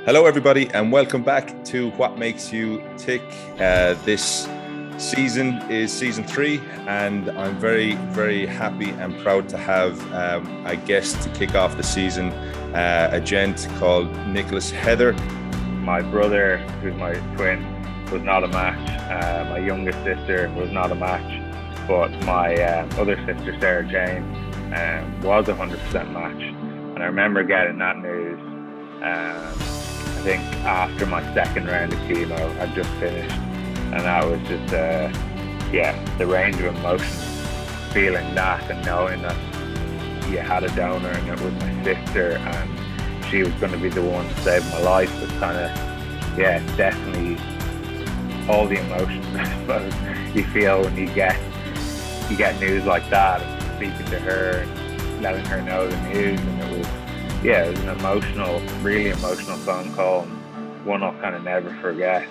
Hello, everybody, and welcome back to What Makes You Tick. This season is season 3, and I'm very, very happy and proud to have a guest to kick off the season, a gent called Nicholas Heather. My brother, who's my twin, was not a match. My youngest sister was not a match, but my other sister, Sarah Jane, was 100% match. And I remember getting that news. I think after my second round of chemo, I'd just finished, and that was just the range of emotions, feeling that and knowing that you had a donor and it was my sister and she was going to be the one to save my life was kind of definitely all the emotions I suppose you feel when you get news like that, and speaking to her and letting her know the news. And it was an really emotional phone call, and one I'll kind of never forget.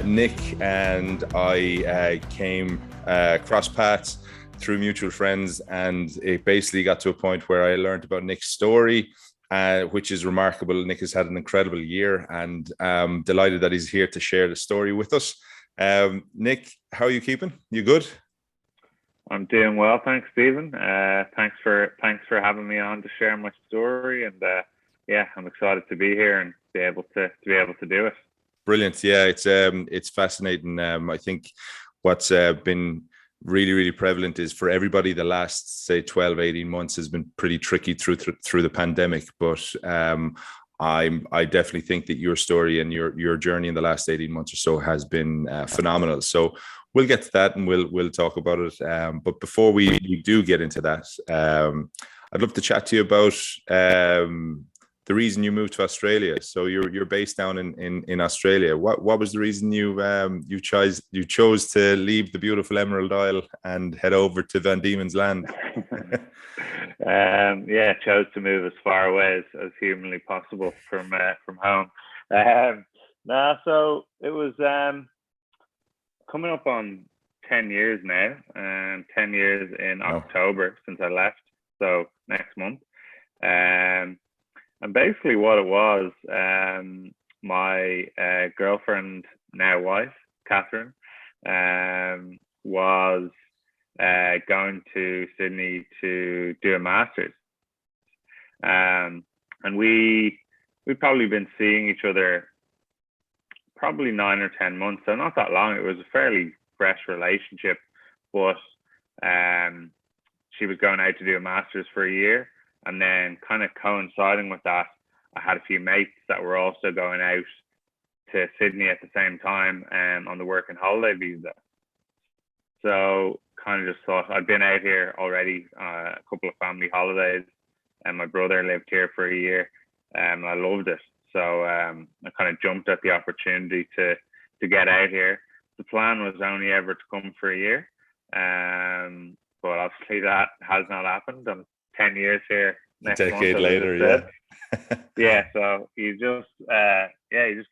Nick and I came cross paths through mutual friends, and it basically got to a point where I learned about Nick's story, which is remarkable. Nick has had an incredible year, and I'm delighted that he's here to share the story with us. Nick, how are you keeping? You good? I'm doing well, thanks, Stephen. Thanks for having me on to share my story, and I'm excited to be here and be able to do it. Brilliant. Yeah, it's fascinating. I think what's been really, really prevalent is for everybody the last, say, 12, 18 months has been pretty tricky through the pandemic. But I definitely think that your story and your journey in the last 18 months or so has been phenomenal. So we'll get to that and we'll talk about it. But before we do get into that, I'd love to chat to you about the reason you moved to Australia. So you're based down in Australia. What was the reason you chose to leave the beautiful Emerald Isle and head over to Van Diemen's Land? Chose to move as far away as humanly possible from home. So it was coming up on 10 years now, 10 years in October since I left, so next month. And basically what it was, my girlfriend, now wife, Catherine, was going to Sydney to do a master's. And we'd probably been seeing each other probably 9 or 10 months, so not that long. It was a fairly fresh relationship, but she was going out to do a master's for a year. And then kind of coinciding with that, I had a few mates that were also going out to Sydney at the same time on the work and holiday visa. So kind of just thought, I'd been out here already a couple of family holidays, and my brother lived here for a year, and I loved it. So I kind of jumped at the opportunity to get out here. The plan was only ever to come for a year, but obviously that has not happened. I'm 10 years here next month. A decade later, so you just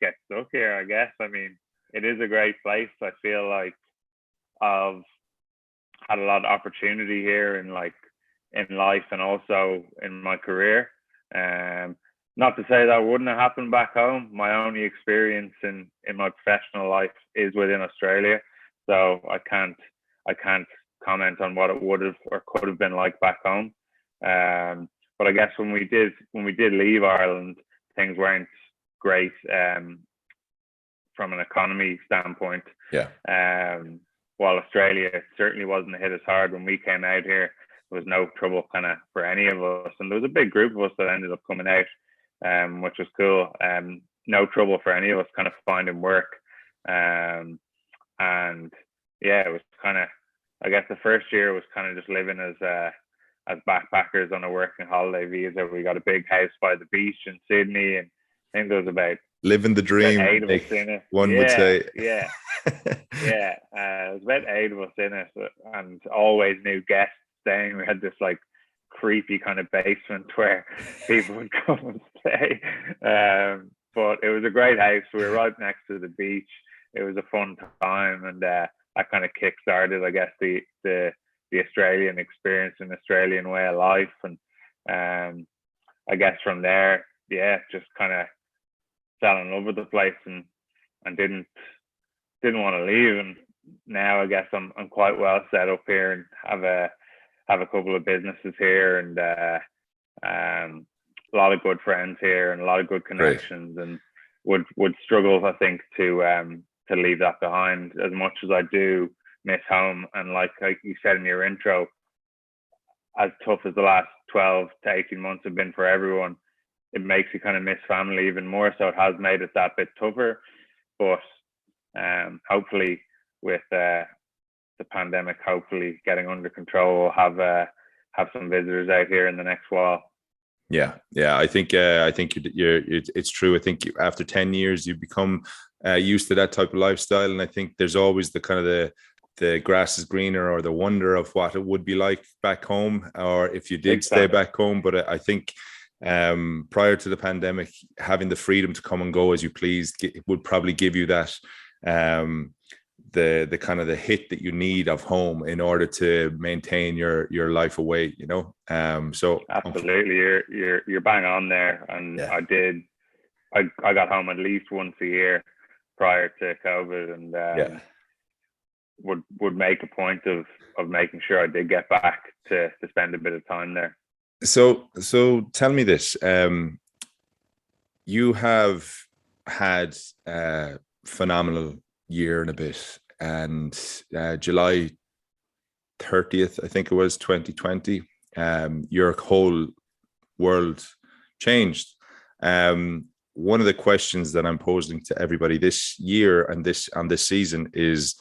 get stuck here, I guess. I mean, it is a great place. I feel like I've had a lot of opportunity here in life and also in my career. Not to say that wouldn't have happened back home. My only experience in my professional life is within Australia, so I can't comment on what it would have or could have been like back home. But I guess when we did leave Ireland, things weren't great from an economy standpoint. While Australia certainly wasn't hit as hard when we came out here, there was no trouble kind of for any of us, and there was a big group of us that ended up coming out, which was cool. No trouble for any of us kind of finding work, and it was kind of, I guess the first year was kind of just living as backpackers on a working holiday visa. We got a big house by the beach in Sydney, and I think there was about living the dream, one would say. It was about 8 of us in it, and always new guests staying. We had this like creepy kind of basement where people would come and stay. But it was a great house. We were right next to the beach. It was a fun time, and that kind of kick-started, I guess, the Australian experience and Australian way of life. And I guess from there, yeah, just kind of fell in love with the place and didn't want to leave. And now I guess I'm quite well set up here and have a couple of businesses here, and a lot of good friends here and a lot of good connections. Great. And would struggle, I think, to leave that behind, as much as I do miss home. And like you said in your intro, as tough as the last 12 to 18 months have been for everyone, it makes you kind of miss family even more. So it has made it that bit tougher. But hopefully with the pandemic hopefully getting under control, we'll have some visitors out here in the next while. Yeah, I think it's true. I think after 10 years, you become used to that type of lifestyle, and I think there's always the kind of the grass is greener, or the wonder of what it would be like back home, or if you did stay back home. But I think prior to the pandemic, having the freedom to come and go as you please would probably give you that the kind of the hit that you need of home in order to maintain your life away, you know. So absolutely, you're bang on there. And yeah. I got home at least once a year prior to COVID, and would make a point of making sure I did get back to spend a bit of time there. So tell me this, you have had a phenomenal year and a bit, and July 30th, I think it was, 2020, your whole world changed. One of the questions that I'm posing to everybody this year and this season is,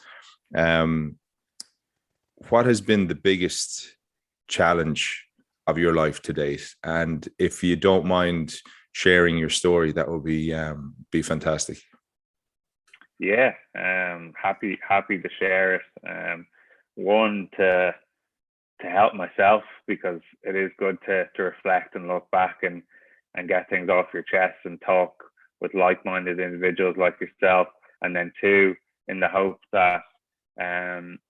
what has been the biggest challenge of your life to date? And if you don't mind sharing your story, that would be fantastic. Yeah, happy to share it. One, to help myself, because it is good to reflect and look back and get things off your chest and talk with like-minded individuals like yourself. And then two, in the hope that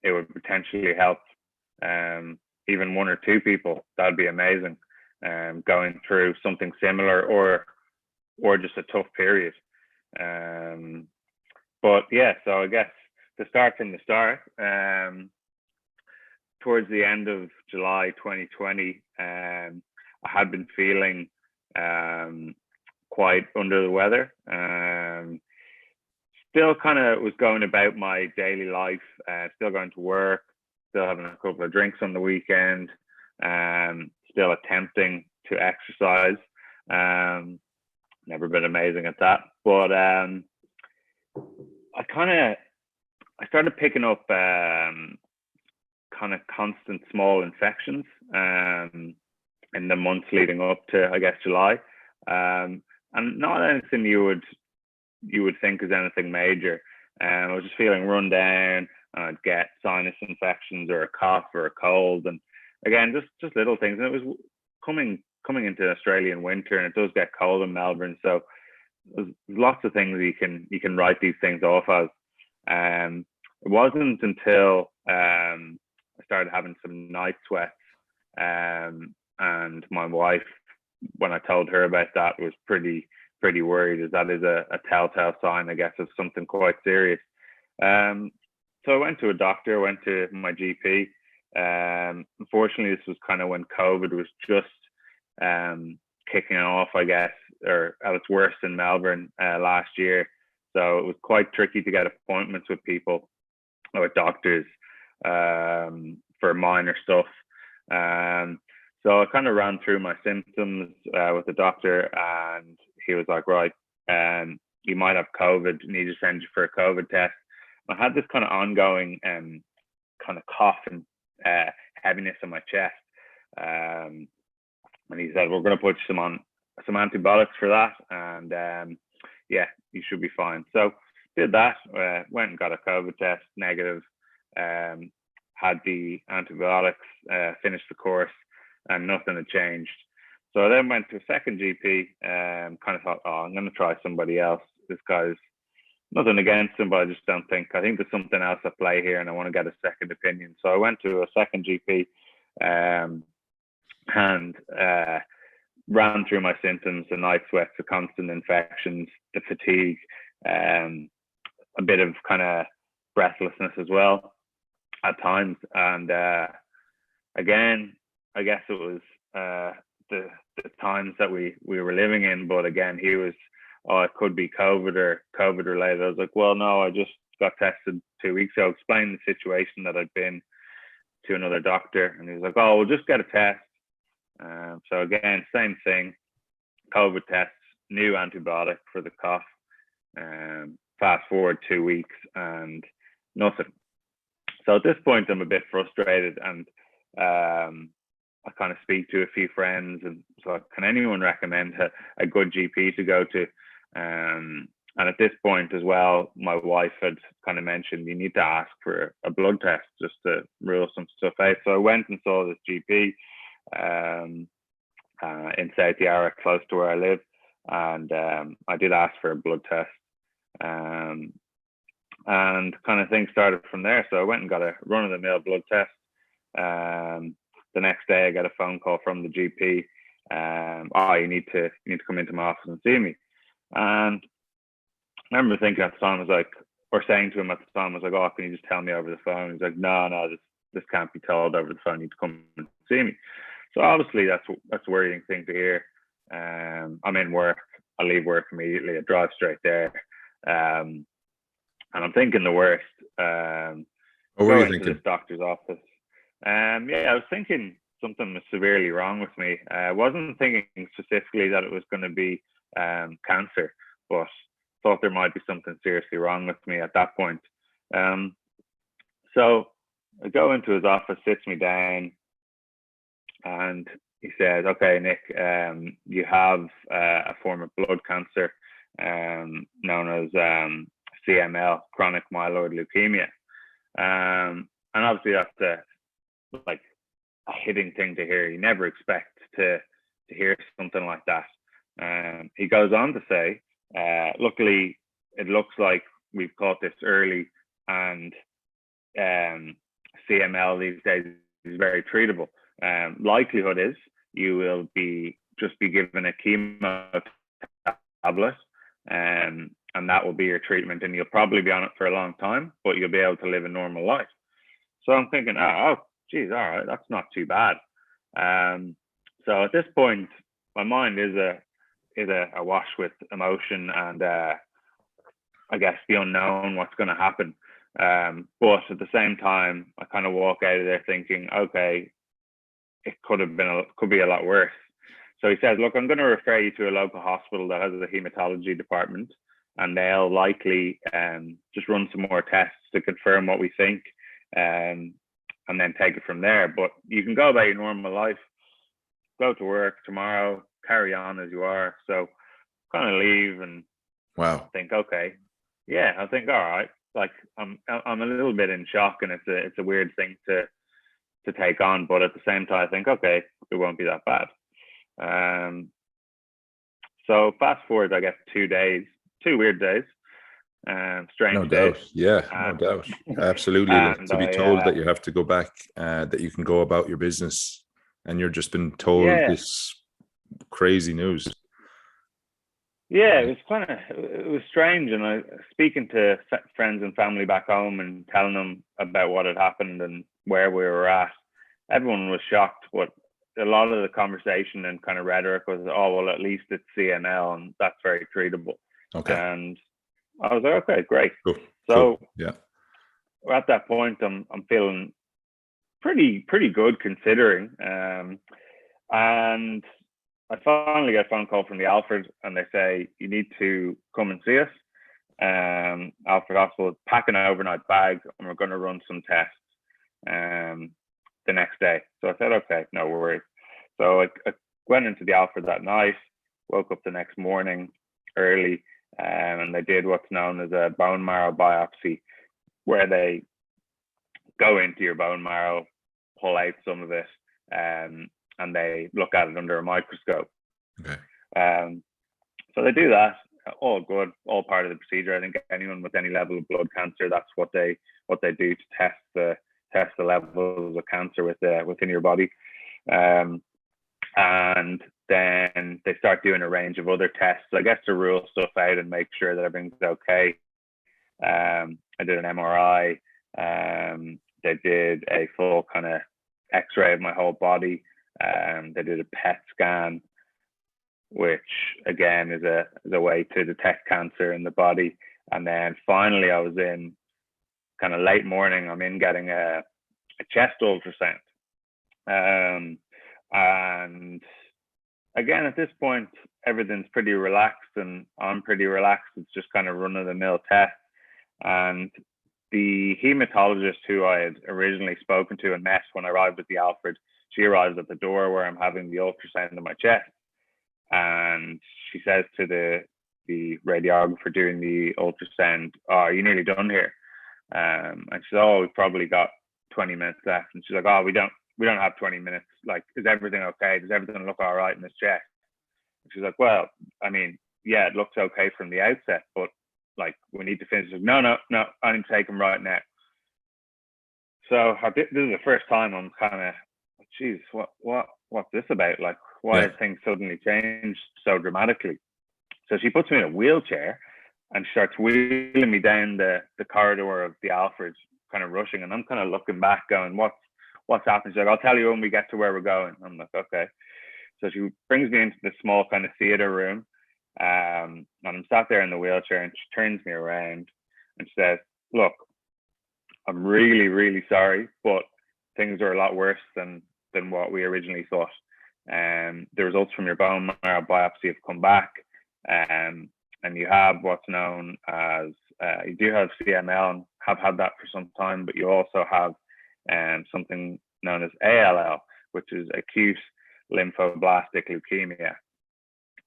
it would potentially help even one or two people. That'd be amazing, going through something similar or just a tough period. But yeah, so I guess to start from the start, towards the end of July 2020, I had been feeling quite under the weather. Still kind of was going about my daily life, still going to work, still having a couple of drinks on the weekend, still attempting to exercise. Never been amazing at that, but I started picking up kind of constant small infections in the months leading up to, I guess, July, and not anything you would think is anything major. I was just feeling run down. I'd get sinus infections or a cough or a cold, and again, just little things. And it was coming into Australian winter, and it does get cold in Melbourne, so there's lots of things you can write these things off as. It wasn't until I started having some night sweats, and my wife, when I told her about that, was pretty worried, as that is a telltale sign, I guess, of something quite serious. So I went to a doctor, went to my GP. Unfortunately, this was kind of when COVID was just kicking off, I guess, or at its worst in Melbourne last year. So it was quite tricky to get appointments with people, or with doctors, for minor stuff. So I kind of ran through my symptoms with the doctor, and he was like, right, you might have COVID, need to send you for a COVID test. I had this kind of ongoing kind of cough and heaviness in my chest. And he said, we're going to put you on some antibiotics for that. And yeah, you should be fine. So did that, went and got a COVID test, negative, had the antibiotics, finished the course, and nothing had changed. So I then went to a second GP, kind of thought, I'm going to try somebody else. This guy's, nothing against him, but I just don't think, I think there's something else at play here, and I want to get a second opinion. So I went to a second GP, and ran through my symptoms: the night sweats, the constant infections, the fatigue, a bit of kind of breathlessness as well at times. And again, I guess it was the times that we were living in. But again, he was, oh, it could be COVID or COVID related. I was like, well, no, I just got tested 2 weeks ago. Explained the situation that I'd been to another doctor, and he was like, oh, we'll just get a test. So again, same thing, COVID tests, new antibiotic for the cough. Fast forward 2 weeks and nothing. So at this point, I'm a bit frustrated, and I kind of speak to a few friends, and so can anyone recommend a good GP to go to? And at this point as well, my wife had kind of mentioned you need to ask for a blood test just to rule some stuff out. So I went and saw this GP in South Yarra, close to where I live, and I did ask for a blood test. And kind of things started from there. So I went and got a run-of-the-mill blood test. The next day, I got a phone call from the GP. Oh, you need to come into my office and see me. And I remember thinking at the time, I was like, or saying to him at the time, I was like, oh, can you just tell me over the phone? He's like, no, this can't be told over the phone. You need to come and see me. So obviously that's a worrying thing to hear. I'm in work. I leave work immediately. I drive straight there. And I'm thinking the worst. What were you thinking? To this doctor's office. I was thinking something was severely wrong with me. I wasn't thinking specifically that it was going to be cancer, but thought there might be something seriously wrong with me at that point. So I go into his office, sits me down, and he says, okay, Nick, you have a form of blood cancer known as CML, chronic myeloid leukemia. And obviously that's a hitting thing to hear. You never expect to hear something like that. He goes on to say, luckily, it looks like we've caught this early, and CML these days is very treatable. Likelihood is you will be given a chemo tablet, and that will be your treatment, and you'll probably be on it for a long time, but you'll be able to live a normal life. So I'm thinking, oh, geez, all right, that's not too bad. So at this point, my mind is awash with emotion and I guess the unknown, what's going to happen. But at the same time, I kind of walk out of there thinking, okay, it could be a lot worse. So he says, look, I'm going to refer you to a local hospital that has a hematology department, and they'll likely just run some more tests to confirm what we think, and then take it from there. But you can go about your normal life, go to work tomorrow, carry on as you are. So kind of leave and think, okay, yeah, I think, all right. Like I'm a little bit in shock, and it's a weird thing to take on, but at the same time, I think, okay, it won't be that bad. So fast forward, I guess 2 days, 2 weird days. Strange no days. doubt. Yeah, no doubt. Absolutely. To be told that you have to go back, that you can go about your business, and you're just been told this crazy news. Yeah, it was strange. And I speaking to friends and family back home and telling them about what had happened and where we were at. Everyone was shocked, but a lot of the conversation and kind of rhetoric was, oh, well, at least it's CML and that's very treatable. Okay. And I was like, okay, great. Cool. So yeah, at that point, I'm feeling pretty good considering. And I finally get a phone call from the Alfred, and they say, you need to come and see us. Alfred Hospital is packing an overnight bag, and we're going to run some tests the next day. So I said, okay, no worries. So I went into the Alfred that night, woke up the next morning early, and they did what's known as a bone marrow biopsy, where they go into your bone marrow, pull out some of it, and they look at it under a microscope. Okay. So they do that. All good, all part of the procedure. I think anyone with any level of blood cancer, that's what they do to test the levels of cancer within your body. And And then they start doing a range of other tests, I guess, to rule stuff out and make sure that everything's okay. I did an MRI. They did a full kind of X-ray of my whole body. They did a PET scan, which again is a way to detect cancer in the body. And then finally, I was in kind of late morning. I'm in getting a chest ultrasound. And again, at this point, everything's pretty relaxed, and I'm pretty relaxed. It's just kind of run of the mill test. And the hematologist who I had originally spoken to and met when I arrived at the Alfred, she arrives at the door where I'm having the ultrasound of my chest. And she says to the radiographer doing the ultrasound, "Oh, are you nearly done here?" And she said, "Oh, we've probably got 20 minutes left." And she's like, "Oh, we don't have 20 minutes. Like, is everything okay? Does everything look all right in his chest?" And she's like, "Well, I mean, yeah, it looks okay from the outset, but like, we need to finish." Like, no, I need to take him right now. So this is the first time I'm kind of, geez, what's this about? Like, why have things suddenly changed so dramatically? So she puts me in a wheelchair and starts wheeling me down the corridor of the Alfred, kind of rushing. And I'm kind of looking back going, what's happening? She's like, "I'll tell you when we get to where we're going." I'm like, okay. So she brings me into this small kind of theater room. And I'm sat there in the wheelchair, and she turns me around and she says, "Look, I'm really, really sorry, but things are a lot worse than what we originally thought. The results from your bone marrow biopsy have come back, and you have what's known as you do have CML and have had that for some time, but you also have something known as ALL, which is acute lymphoblastic leukemia."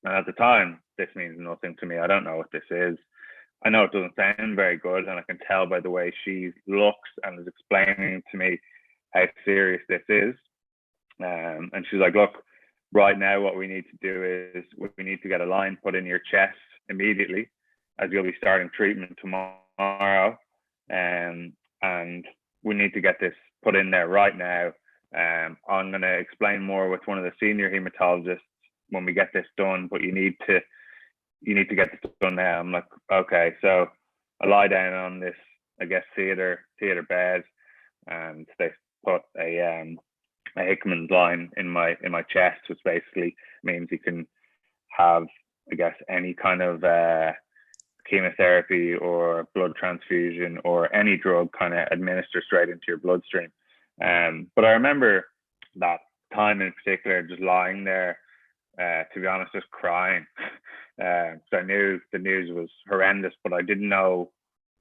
And at the time, this means nothing to me. I don't know what this is. I know it doesn't sound very good, and I can tell by the way she looks and is explaining to me how serious this is. And she's like, "Look, right now what we need to do is we need to get a line put in your chest immediately, as you'll be starting treatment tomorrow. And we need to get this put in there right now. I'm going to explain more with one of the senior hematologists when we get this done, but you need to get this done now." I'm like, okay. So I lie down on this, I guess, theater bed, and they put a Hickman's line in my chest, which basically means you can have, I guess, any kind of chemotherapy or blood transfusion or any drug kind of administer straight into your bloodstream. But I remember that time in particular, just lying there, to be honest, just crying. So I knew the news was horrendous, but I didn't know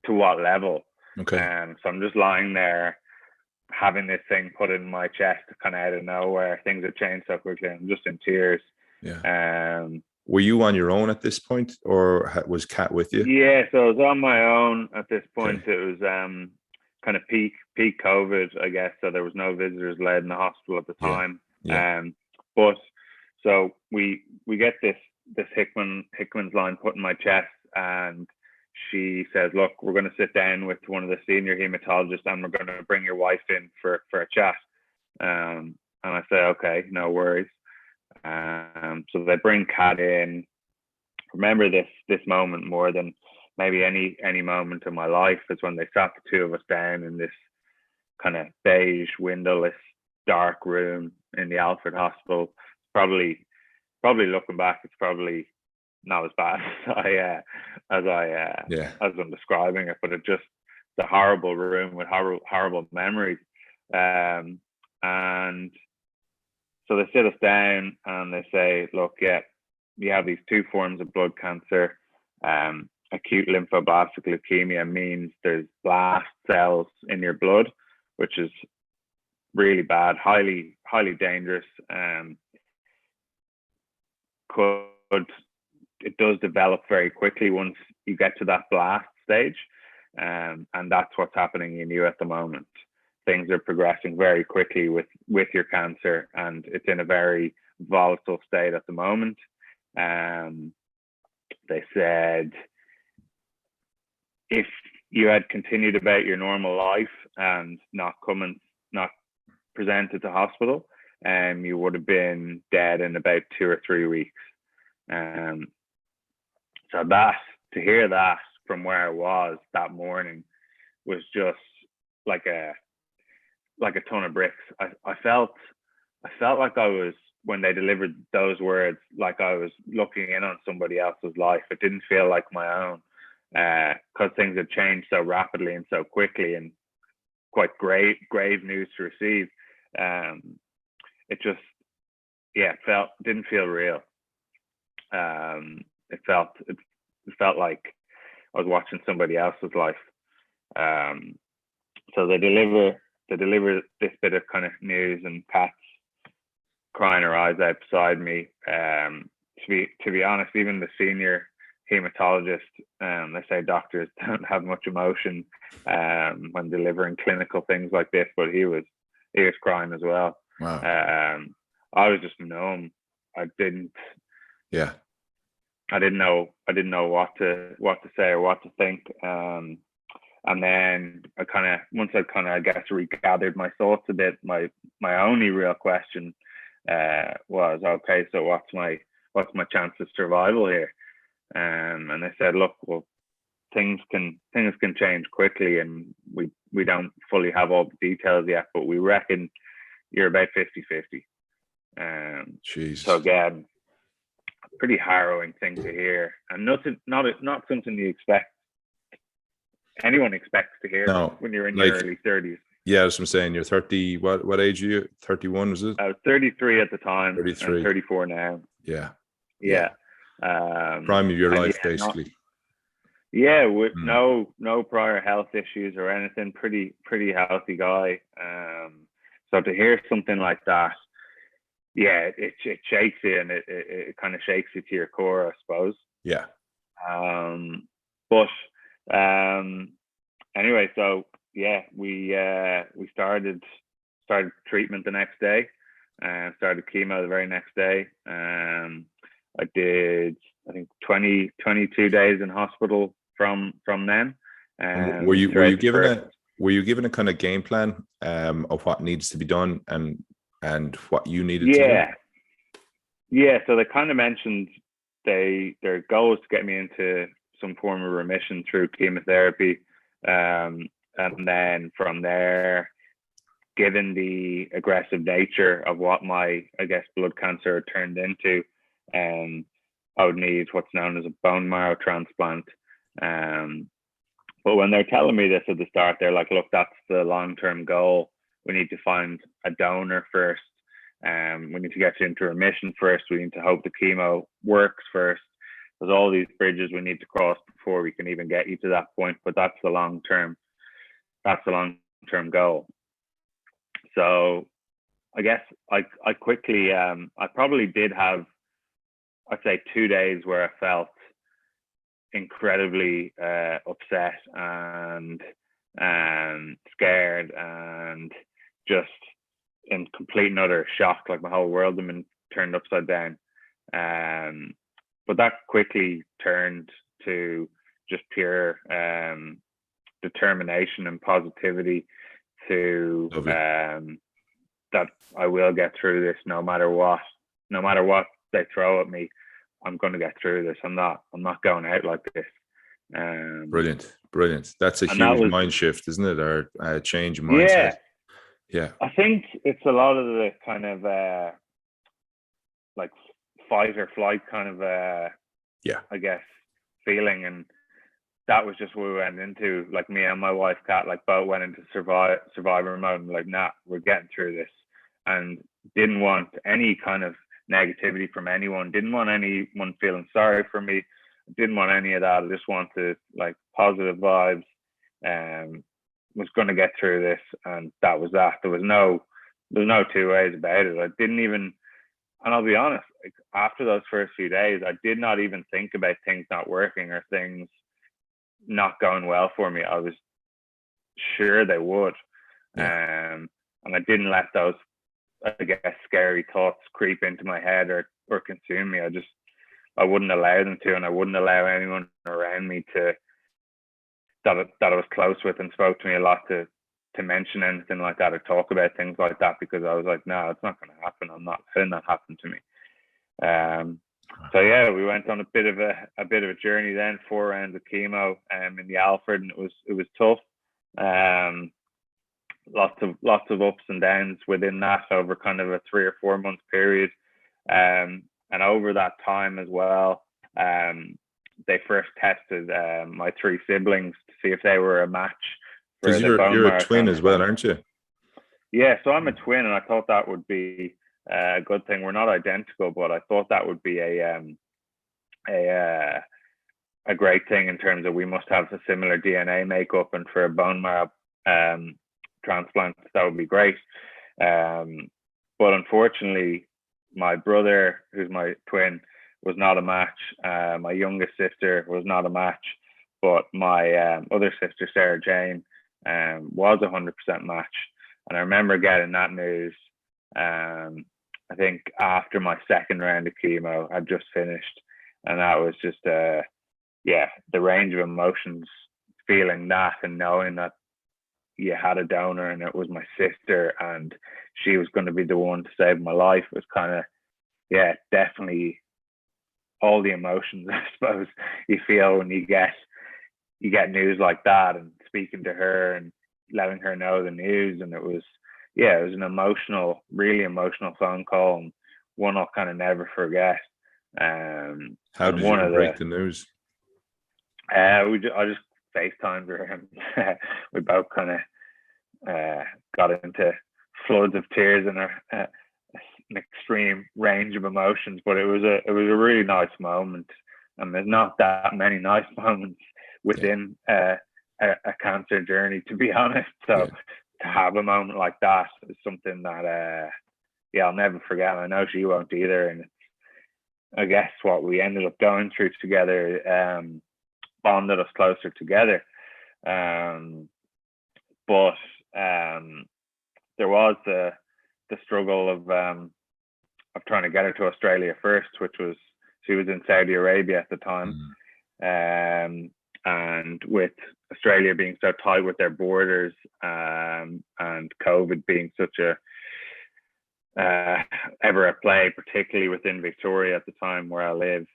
to what level. Okay. So I'm just lying there, having this thing put in my chest, kind of out of nowhere. Things have changed so quickly. I'm just in tears. Yeah. Were you on your own at this point, or was Kat with you? Yeah, so I was on my own at this point. Okay. It was kind of peak COVID, I guess. So there was no visitors allowed in the hospital at the time. Yeah. But so we get this Hickman's line put in my chest, and she says, "Look, we're going to sit down with one of the senior hematologists, and we're going to bring your wife in for a chat." And I say, "Okay, no worries." So they bring Kat in. Remember this moment more than maybe any moment in my life is when they sat the two of us down in this kind of beige, windowless, dark room in the Alfred Hospital. Probably looking back, it's probably not as bad as I'm describing it, but it's just a horrible room with horrible memories. And so they sit us down and they say, "Look, yeah, you have these two forms of blood cancer. Acute lymphoblastic leukemia means there's blast cells in your blood, which is really bad, highly dangerous. It does develop very quickly once you get to that blast stage, and that's what's happening in you at the moment. Things are progressing very quickly with your cancer, and it's in a very volatile state at the moment." They said if you had continued about your normal life and not presented to hospital, you would have been dead in about 2 or 3 weeks. Um, so that, to hear that from where I was that morning was just like a ton of bricks. I felt like I was, when they delivered those words, like I was looking in on somebody else's life. It didn't feel like my own, because things had changed so rapidly and so quickly, and quite grave news to receive. It just, didn't feel real. It felt like I was watching somebody else's life. So they deliver this bit of kind of news, and Pat's crying her eyes out beside me. To be honest, even the senior hematologist, they say doctors don't have much emotion when delivering clinical things like this, but he was crying as well. Wow. I was just numb. I didn't know what to say or what to think. And then once I I guess regathered my thoughts a bit, my only real question was, okay, so what's my chance of survival here? And they said, look, well, things can change quickly, and we don't fully have all the details yet, but we reckon you're about 50-50. So again, pretty harrowing thing to hear, and not something you expect. Anyone expects to hear when you're in your early 30s. Yeah, that's what I'm saying. You're 30. What age are you? 31, was it? I was 33 at the time. 33. I'm 34 now. Yeah. Prime of your life, basically. With no prior health issues or anything. Pretty healthy guy. So to hear something like that, it shakes you, and it kind of shakes you to your core, I suppose. Yeah. But anyway, so we started treatment the next day, and started chemo the very next day. I did, I think, 22 days in hospital from then. Were you given a kind of game plan of what needs to be done and what you needed to do? Yeah. So they kind of mentioned their goal is to get me into some form of remission through chemotherapy. And then from there, given the aggressive nature of what my, I guess, blood cancer turned into, I would need what's known as a bone marrow transplant. But when they're telling me this at the start, they're like, look, that's the long-term goal. We need to find a donor first. We need to get you into remission first. We need to hope the chemo works first. There's all these bridges we need to cross before we can even get you to that point. But that's the long-term goal. So I guess I quickly, I probably did have, I'd say, 2 days where I felt incredibly upset and scared and just in complete and utter shock, like my whole world had been turned upside down. But that quickly turned to just pure determination and positivity to that I will get through this no matter what they throw at me. I'm going to get through this. I'm not going out like this. Brilliant. That's a huge mind shift, isn't it? Or a change in mindset. Yeah. I think it's a lot of the kind of like fight or flight kind of I guess feeling, and that was just what we went into. Like me and my wife Kat, like both went into survivor mode, and like, nah, we're getting through this, and didn't want any kind of negativity from anyone, didn't want anyone feeling sorry for me, didn't want any of that. I just wanted like positive vibes, was going to get through this, and that was that. There's no two ways about it. I didn't even, and I'll be honest, like, after those first few days, I did not even think about things not working or things not going well for me. I was sure they would. And I didn't let those, I guess, scary thoughts creep into my head or consume me. I wouldn't allow them to, and I wouldn't allow anyone around me to that I was close with and spoke to me a lot to to mention anything like that or talk about things like that, because I was like, no, it's not going to happen. I'm not letting that happen to me. So yeah, we went on a bit of a journey then, 4 rounds of chemo in the Alfred, and it was tough. Lots of ups and downs within that over kind of a 3 or 4 month period. And over that time as well, they first tested my 3 siblings to see if they were a match for because you're a twin as well, aren't you? Yeah, so I'm a twin, and I thought that would be a good thing. We're not identical, but I thought that would be a great thing in terms of we must have a similar DNA makeup, and for a bone marrow transplant, that would be great. But unfortunately, my brother, who's my twin, was not a match. My youngest sister was not a match, but my other sister, Sarah Jane, was 100% match. And I remember getting that news. I think after my 2nd round of chemo had just finished, and that was just the range of emotions, feeling that and knowing that you had a donor and it was my sister and she was going to be the one to save my life, was kind of, definitely all the emotions I suppose you feel when you get news like that, and speaking to her and letting her know the news. And it was an really emotional phone call, and one I'll kind of never forget. How did you break the news? I just FaceTimed her, and we both kind of got into floods of tears and an extreme range of emotions. But it was a really nice moment, and there's not that many nice moments within a cancer journey, to be honest. So to have a moment like that is something that I'll never forget. I know she won't either. And I guess what we ended up going through together bonded us closer together. But there was the struggle of trying to get her to Australia first, which was, she was in Saudi Arabia at the time. And with Australia being so tight with their borders, and COVID being such a ever at play, particularly within Victoria at the time where I live,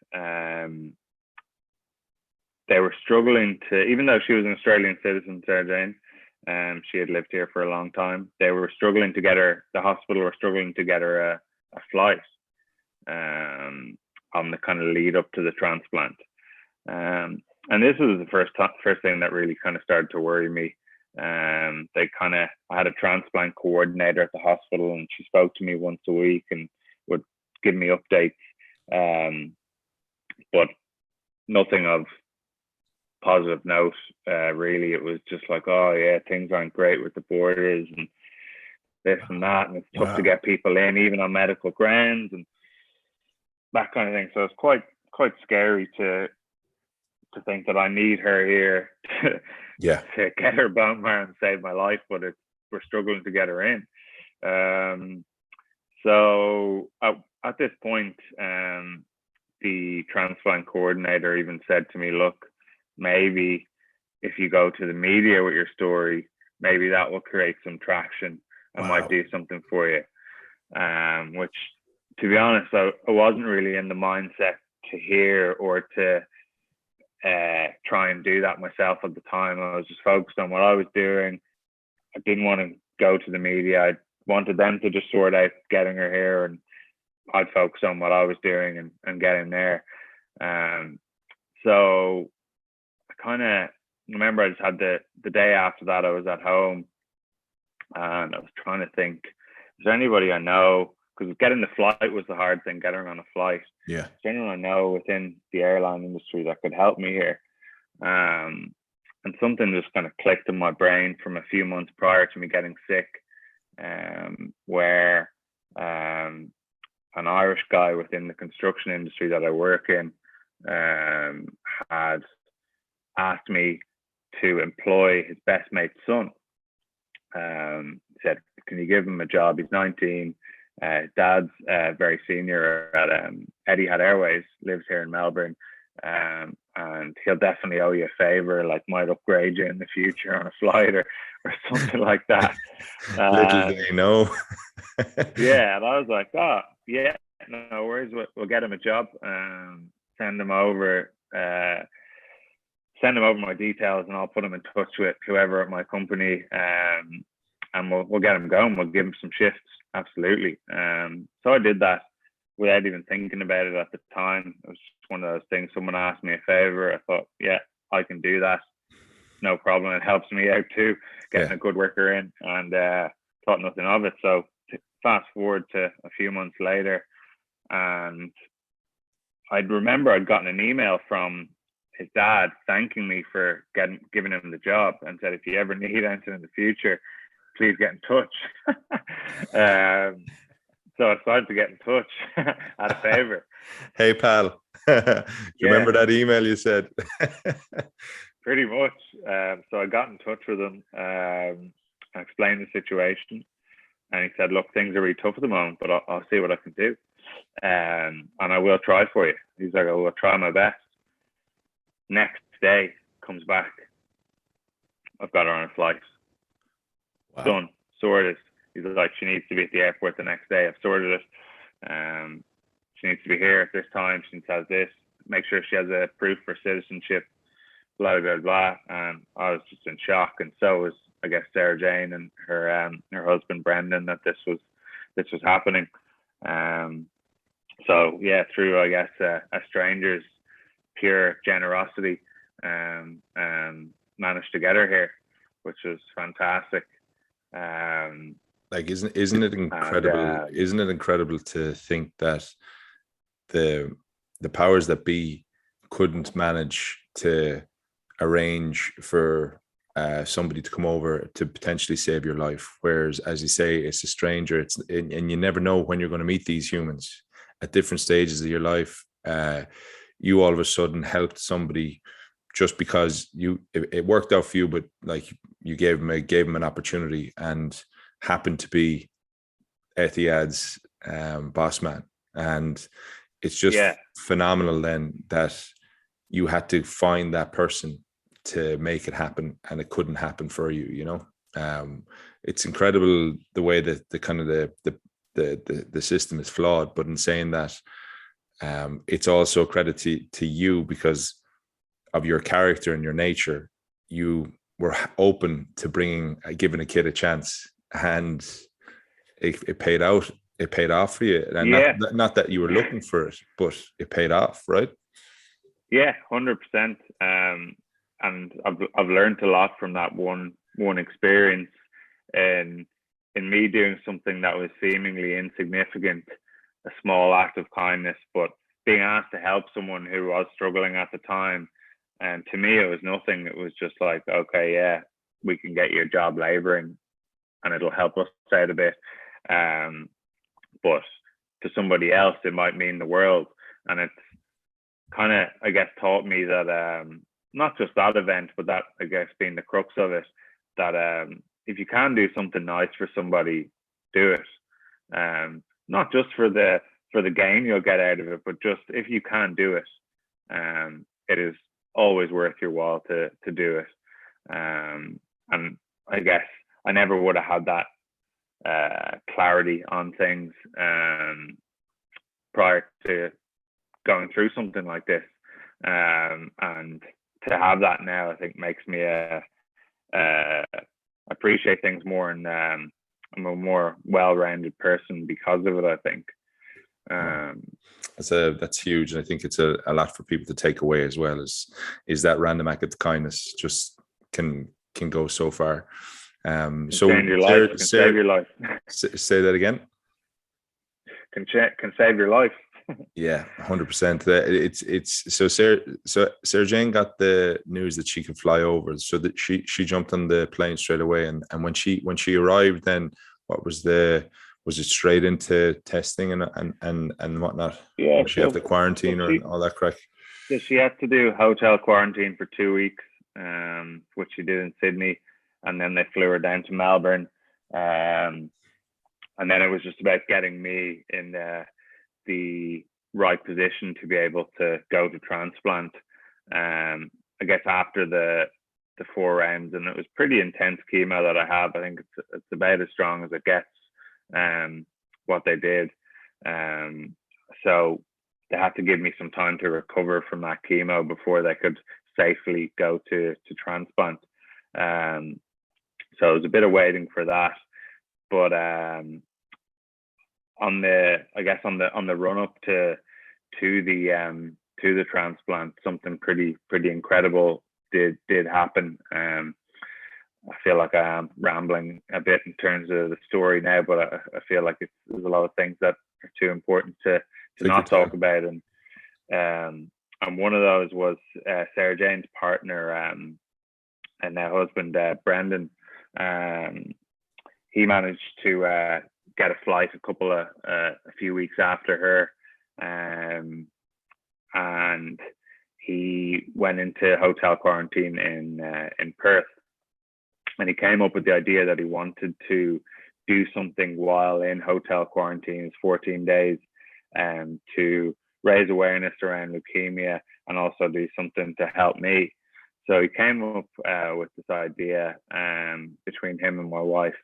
they were struggling to, even though she was an Australian citizen, Sarah Jane, she had lived here for a long time, they were struggling to get her, the hospital were struggling to get her a flight on the kind of lead up to the transplant. And this was the first thing that really kind of started to worry me. I had a transplant coordinator at the hospital, and she spoke to me once a week and would give me updates, but nothing of positive note, really. It was just like, oh yeah, things aren't great with the borders and this and that, and it's tough to get people in, even on medical grounds and that kind of thing. So it's quite scary to think that I need her here to get her bone marrow and save my life, but we're struggling to get her in. So at this point, the transplant coordinator even said to me, look, maybe if you go to the media with your story, maybe that will create some traction and might do something for you. Which, to be honest, I wasn't really in the mindset to hear or to try and do that myself at the time. I was just focused on what I was doing. I didn't want to go to the media. I wanted them to just sort out getting her here, and I'd focus on what I was doing and getting there. So I kind of remember I just had the day after that, I was at home and I was trying to think, is there anybody I know? Because getting the flight was the hard thing, getting on a flight. Yeah. Is there anyone I know within the airline industry that could help me here? And something just kind of clicked in my brain from a few months prior to me getting sick, where an Irish guy within the construction industry that I work in had asked me to employ his best mate's son. Said, can you give him a job? He's 19. Dad's very senior at Etihad Airways, lives here in Melbourne. and he'll definitely owe you a favor, like might upgrade you in the future on a flight or something like that. Little do you know. Yeah, and I was like, oh yeah, no worries, we'll get him a job. Send him over. Send him over my details, and I'll put him in touch with whoever at my company, and we'll get him going. We'll give him some shifts, absolutely. So I did that without even thinking about it at the time. It was just one of those things. Someone asked me a favor. I thought, yeah, I can do that, no problem. It helps me out too, getting a good worker in, and thought nothing of it. So fast forward to a few months later, and I'd remember I'd gotten an email from his dad thanking me for giving him the job, and said, if you ever need anything in the future, please get in touch. So I started to get in touch out of favor. Hey pal, remember that email you said? Pretty much. So I got in touch with him, explained the situation, and he said, look, things are really tough at the moment, but I'll see what I can do, and I will try for you. He's like, I will try my best. Next day comes back, I've got her on a flight. Wow. Done, sorted. He's like, she needs to be at the airport the next day. I've sorted it. She needs to be here at this time. She has this. Make sure she has a proof for citizenship. Blah blah blah. And I was just in shock, and so was, I guess, Sarah Jane and her husband Brendan, that this was happening. So yeah, through, I guess, a stranger's pure generosity, managed to get her here, which was fantastic. Like, isn't it incredible? Isn't it incredible to think that the powers that be couldn't manage to arrange for somebody to come over to potentially save your life, whereas, as you say, it's a stranger. And you never know when you're going to meet these humans at different stages of your life. You all of a sudden helped somebody just because it worked out for you, but like you gave him an opportunity, and happened to be Etihad's boss man. And it's just phenomenal then that you had to find that person to make it happen, and it couldn't happen for you, you know. It's incredible the way that the system is flawed, but in saying that, it's also a credit to you because of your character and your nature. You were open to giving a kid a chance, and it paid out. It paid off for you, and not that you were looking for it, but it paid off, right? Yeah, 100%. And I've learned a lot from that one experience, and in me doing something that was seemingly insignificant, a small act of kindness, but being asked to help someone who was struggling at the time. And to me, it was nothing. It was just like, okay, yeah, we can get you a job laboring, and it'll help us out a bit. But to somebody else, it might mean the world. And it's kind of, I guess, taught me that not just that event, but that, I guess, being the crux of it, that if you can do something nice for somebody, do it. Not just for the gain you'll get out of it, but just if you can do it, it is always worth your while to do it. And I guess I never would have had that clarity on things prior to going through something like this, and to have that now, I think, makes me appreciate things more, and I'm a more well-rounded person because of it, I think. That's huge, and I think it's a lot for people to take away as well. Is that random act of kindness just can go so far. So change your life. Can save your life. Say that again. Can save your life. Yeah, 100%. It's so Sarah Jane got the news that she could fly over, so that she jumped on the plane straight away. And when she arrived, then what was it straight into testing and whatnot? Yeah, she have to quarantine or all that crack? So she had to do hotel quarantine for 2 weeks, which she did in Sydney, and then they flew her down to Melbourne, and then it was just about getting me in the right position to be able to go to transplant. I guess after the 4 rounds, and it was pretty intense chemo that I have. I think it's about as strong as it gets. What they did, so they had to give me some time to recover from that chemo before they could safely go to transplant. So it was a bit of waiting for that, but on the run up to the transplant, something pretty incredible did happen. I feel like I am rambling a bit in terms of the story now, but I feel like there's a lot of things that are too important to not talk about. And one of those was Sarah Jane's partner and now husband, Brendan. He managed to get a flight a few weeks after her, and he went into hotel quarantine in Perth. And he came up with the idea that he wanted to do something while in hotel quarantine, 14 days, to raise awareness around leukemia and also do something to help me. So he came up with this idea between him and my wife,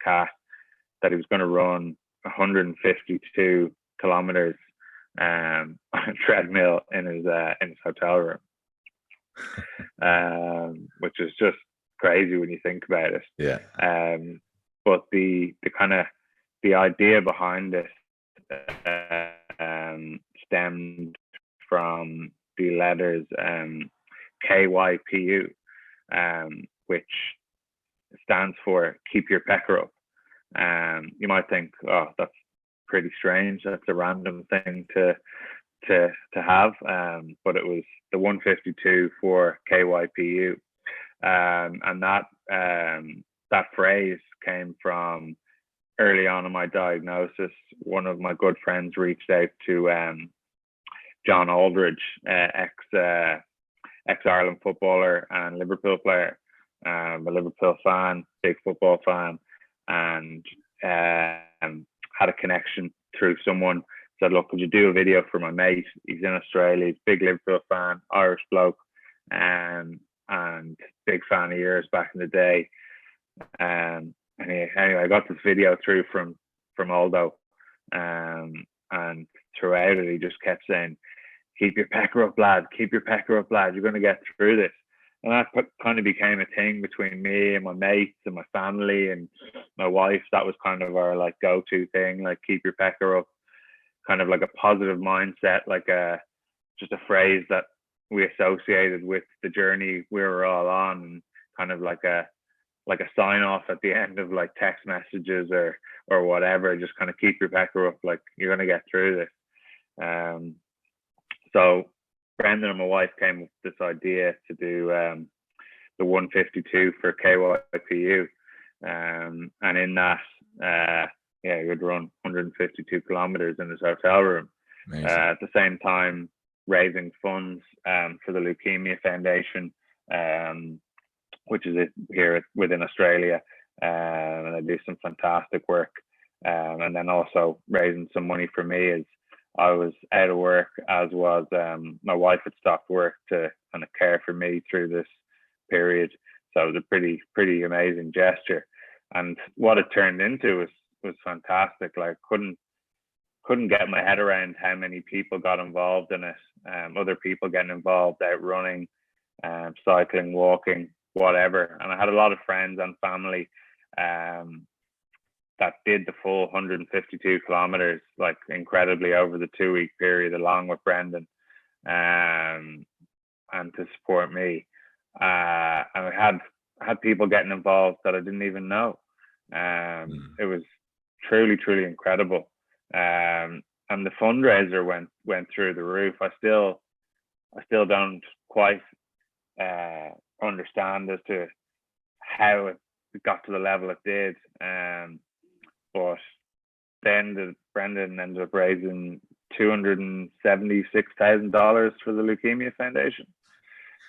Kat, that he was going to run 152 kilometers on a treadmill in his hotel room, which is just crazy when you think about it. Yeah. But the idea behind it stemmed from the letters KYPU, which stands for keep your pecker up. You might think, oh, that's pretty strange. That's a random thing to have, but it was the 152 for KYPU. And that phrase came from early on in my diagnosis. One of my good friends reached out to John Aldridge, ex-Ireland footballer and Liverpool player, a Liverpool fan, big football fan, and had a connection through someone. Said, look, could you do a video for my mate? He's in Australia, he's a big Liverpool fan, Irish bloke, and big fan of yours back in the day. Anyway, I got this video through from Aldo, and throughout it, he just kept saying, keep your pecker up, lad, keep your pecker up, lad, you're going to get through this. And that kind of became a thing between me and my mates and my family and my wife. That was kind of our like go-to thing, like keep your pecker up, kind of like a positive mindset, like just a phrase that we associated with the journey we were all on, and kind of like a sign off at the end of like text messages or whatever. Just kind of keep your pecker up, like you're going to get through this. So Brendan and my wife came up with this idea to do the 152 for KYPU, and in that, he would run 152 kilometers in his hotel room. At the same time, raising funds for the Leukemia Foundation, which is here within Australia, and they do some fantastic work. And then also raising some money for me as I was out of work, as was my wife had stopped work to kind of care for me through this period. So it was a pretty amazing gesture. And what it turned into was fantastic. Like couldn't get my head around how many people got involved in it. Other people getting involved out running, cycling, walking, whatever. And I had a lot of friends and family that did the full 152 kilometers, like incredibly over the 2-week period, along with Brendan, and to support me. And I had people getting involved that I didn't even know. It was truly incredible. And the fundraiser went through the roof. I still don't quite understand as to how it got to the level it did. But then Brendan ended up raising $276,000 for the Leukemia Foundation.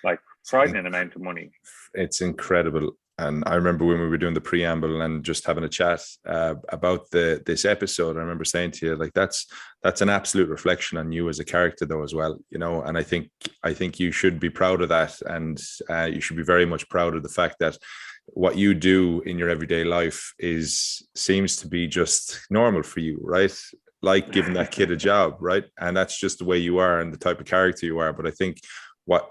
Like frightening amount of money. It's incredible. And I remember when we were doing the preamble and just having a chat about this episode, I remember saying to you, like, that's an absolute reflection on you as a character, though, as well. And I think you should be proud of that, and you should be very much proud of the fact that what you do in your everyday life seems to be just normal for you, right? Like giving that kid a job, right? And that's just the way you are and the type of character you are. But I think what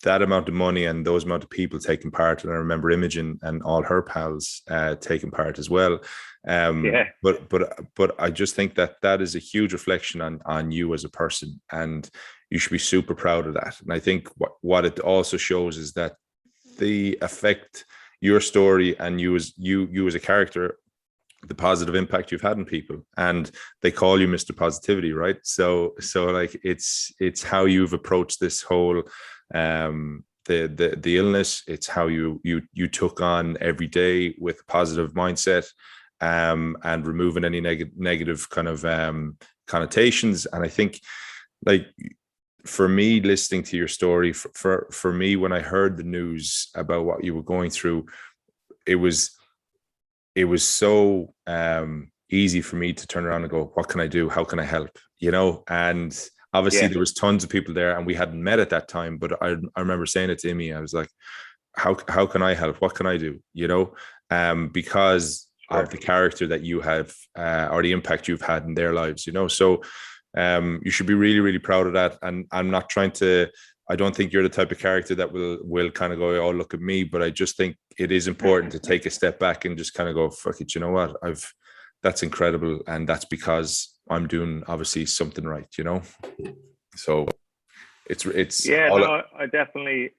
that amount of money and those amount of people taking part, and I remember Imogen and all her pals taking part as well. Yeah. But I just think that is a huge reflection on you as a person, and you should be super proud of that. And I think what it also shows is that the effect your story and you as a character, the positive impact you've had on people, and they call you Mr. Positivity, right? So like it's how you've approached this whole the illness. It's how you took on every day with a positive mindset, and removing any negative kind of connotations. And I think, like, for me, listening to your story, for me, when I heard the news about what you were going through, it was so easy for me to turn around and go, what can I do? How can I help? And obviously there was tons of people there and we hadn't met at that time, but I remember saying it to Amy. I was like, how can I help? What can I do? Because of the character that you have, or the impact you've had in their lives, so you should be really, really proud of that. And I'm not trying to, I don't think you're the type of character that will kind of go, oh, look at me. But I just think it is important to take a step back and just kind of go, fuck it, you know what? That's incredible. And that's because I'm doing obviously something right, So it's yeah, no, I definitely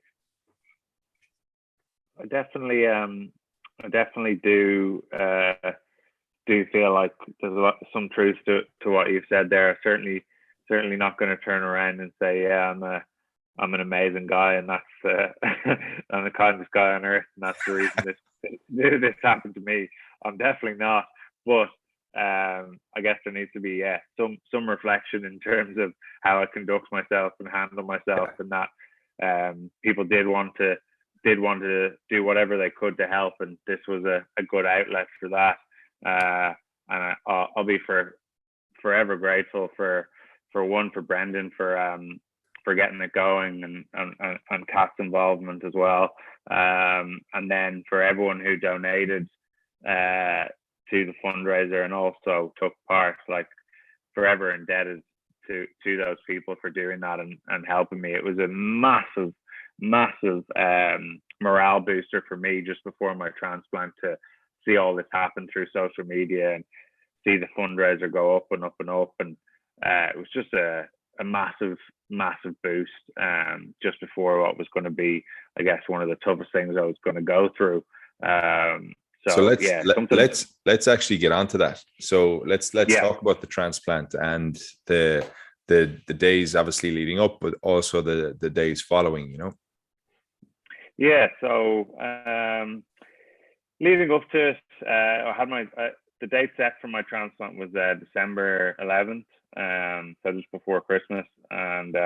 do feel like there's some truth to what you've said there. Certainly not going to turn around and say, yeah, I'm an amazing guy, and that's I'm the kindest guy on earth, and that's the reason this happened to me. I'm definitely not. But I guess there needs to be some reflection in terms of how I conduct myself and handle myself, and that people did want to do whatever they could to help, and this was a good outlet for that. And I'll be forever grateful for Brendan for getting it going, and Kat's involvement as well, and then for everyone who donated to the fundraiser and also took part. Like, forever indebted to those people for doing that and helping me. It was a massive morale booster for me just before my transplant to see all this happen through social media and see the fundraiser go up and up and up. And it was just a massive boost just before what was going to be, I guess, one of the toughest things I was going to go through. So let's actually get onto that. So let's talk about the transplant and the days obviously leading up, but also the days following, Yeah. So leading up to it, I had the date set for my transplant was December 11th, so just before Christmas. And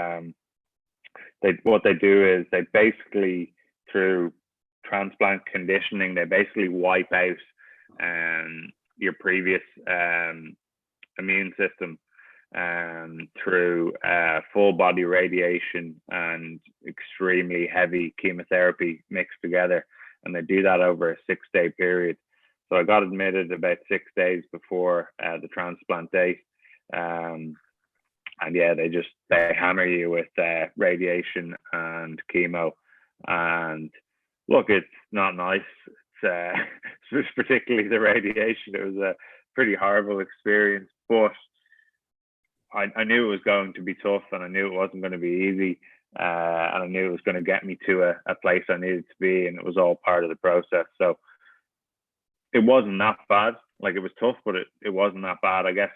what they do is they basically, through transplant conditioning, they basically wipe out your previous immune system through full body radiation and extremely heavy chemotherapy mixed together, and they do that over a 6-day period. So I got admitted about 6 days before the transplant date, and yeah, they hammer you with radiation and chemo. And look, it's not nice. It's particularly the radiation. It was a pretty horrible experience, but I knew it was going to be tough, and I knew it wasn't going to be easy, and I knew it was going to get me to a place I needed to be, and it was all part of the process. So it wasn't that bad. Like, it was tough, but it wasn't that bad. I guess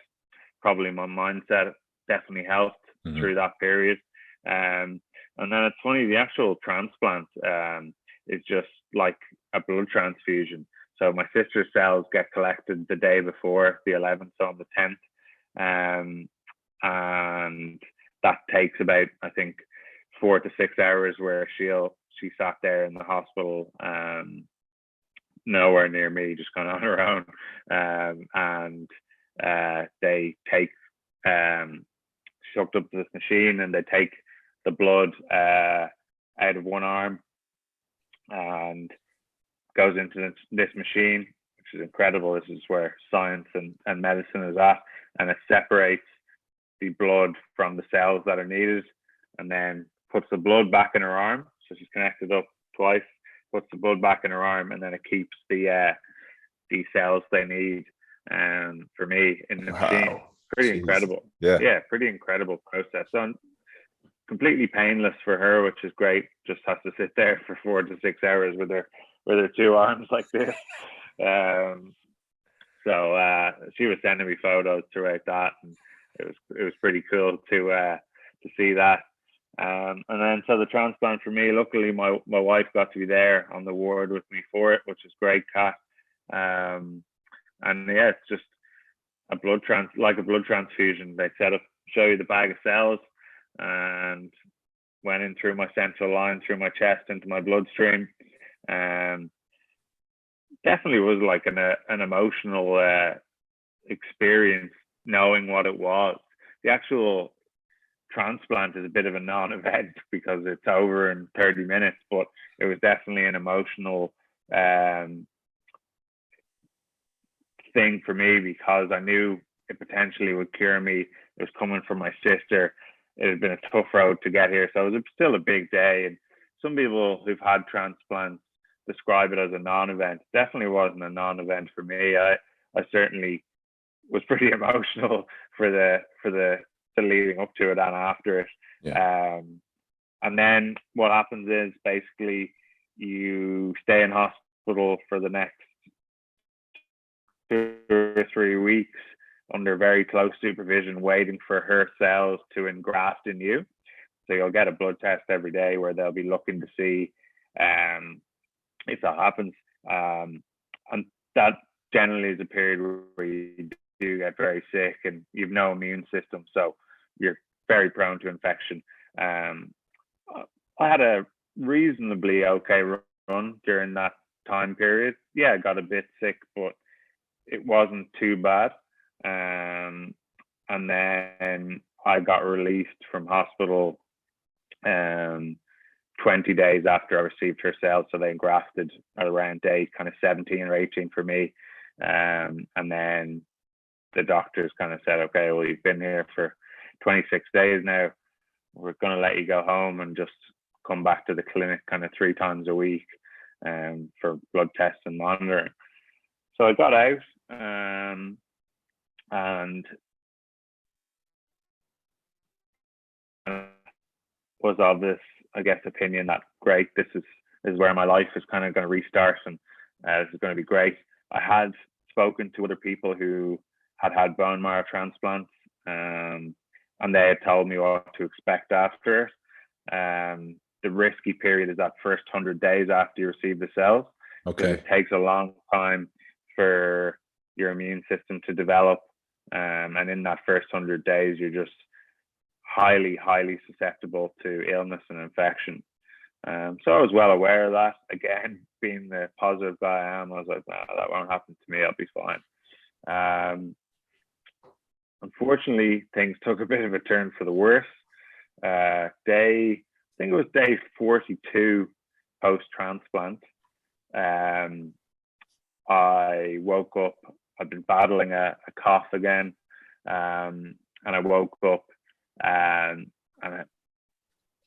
probably my mindset definitely helped through that period. And then it's funny, the actual transplant is just like a blood transfusion. So my sister's cells get collected the day before the 11th, so on the 10th. And that takes about, I think, 4 to 6 hours, where she'll she sat there in the hospital, nowhere near me, just kind of on her own. And they take, she hooked up to this machine, and they take the blood out of one arm and goes into this machine, which is incredible. This is where science and medicine is at, and it separates the blood from the cells that are needed, and then puts the blood back in her arm. So she's connected up twice, puts the blood back in her arm, and then it keeps the cells they need for me in the machine. Pretty Jeez. Incredible. Yeah, Pretty incredible process. So completely painless for her, which is great. Just has to sit there for 4 to 6 hours with her two arms like this. So she was sending me photos throughout that, and it was pretty cool to see that. And then so the transplant for me, luckily my wife got to be there on the ward with me for it, which is great, Kat. And yeah, it's just a blood transfusion. They show you the bag of cells, and went in through my central line, through my chest, into my bloodstream. Definitely was like an emotional experience, knowing what it was. The actual transplant is a bit of a non-event because it's over in 30 minutes, but it was definitely an emotional thing for me, because I knew it potentially would cure me. It was coming from my sister. It had been a tough road to get here, so it was still a big day. And some people who've had transplants describe it as a non-event. Definitely wasn't a non-event for me. I certainly was pretty emotional for the leading up to it and after it. Yeah. And then what happens is basically you stay in hospital for the next 2 or 3 weeks under very close supervision, waiting for her cells to engraft in you. So you'll get a blood test every day where they'll be looking to see if that happens. And that generally is a period where you do get very sick and you've no immune system, so you're very prone to infection. I had a reasonably okay run during that time period. Yeah, I got a bit sick, but it wasn't too bad. And then I got released from hospital 20 days after I received her cells. So they engrafted around day kind of 17 or 18 for me. And then the doctors kind of said, okay, well, you've been here for 26 days now. We're going to let you go home and just come back to the clinic kind of 3 times a week for blood tests and monitoring. So I got out and was of this, I guess, opinion that great, this is where my life is kind of going to restart, and this is going to be great. I had spoken to other people who had bone marrow transplants, and they had told me what to expect after it. The risky period is that first 100 days after you receive the cells. Okay. It takes a long time for your immune system to develop, and in that first 100 days, you're just highly susceptible to illness and infection. So I was well aware of that. Again, being the positive guy I am, I was like, nah, that won't happen to me. I'll be fine. Unfortunately, things took a bit of a turn for the worse. I think it was day 42 post-transplant. I woke up. I'd been battling a cough again, and I woke up, and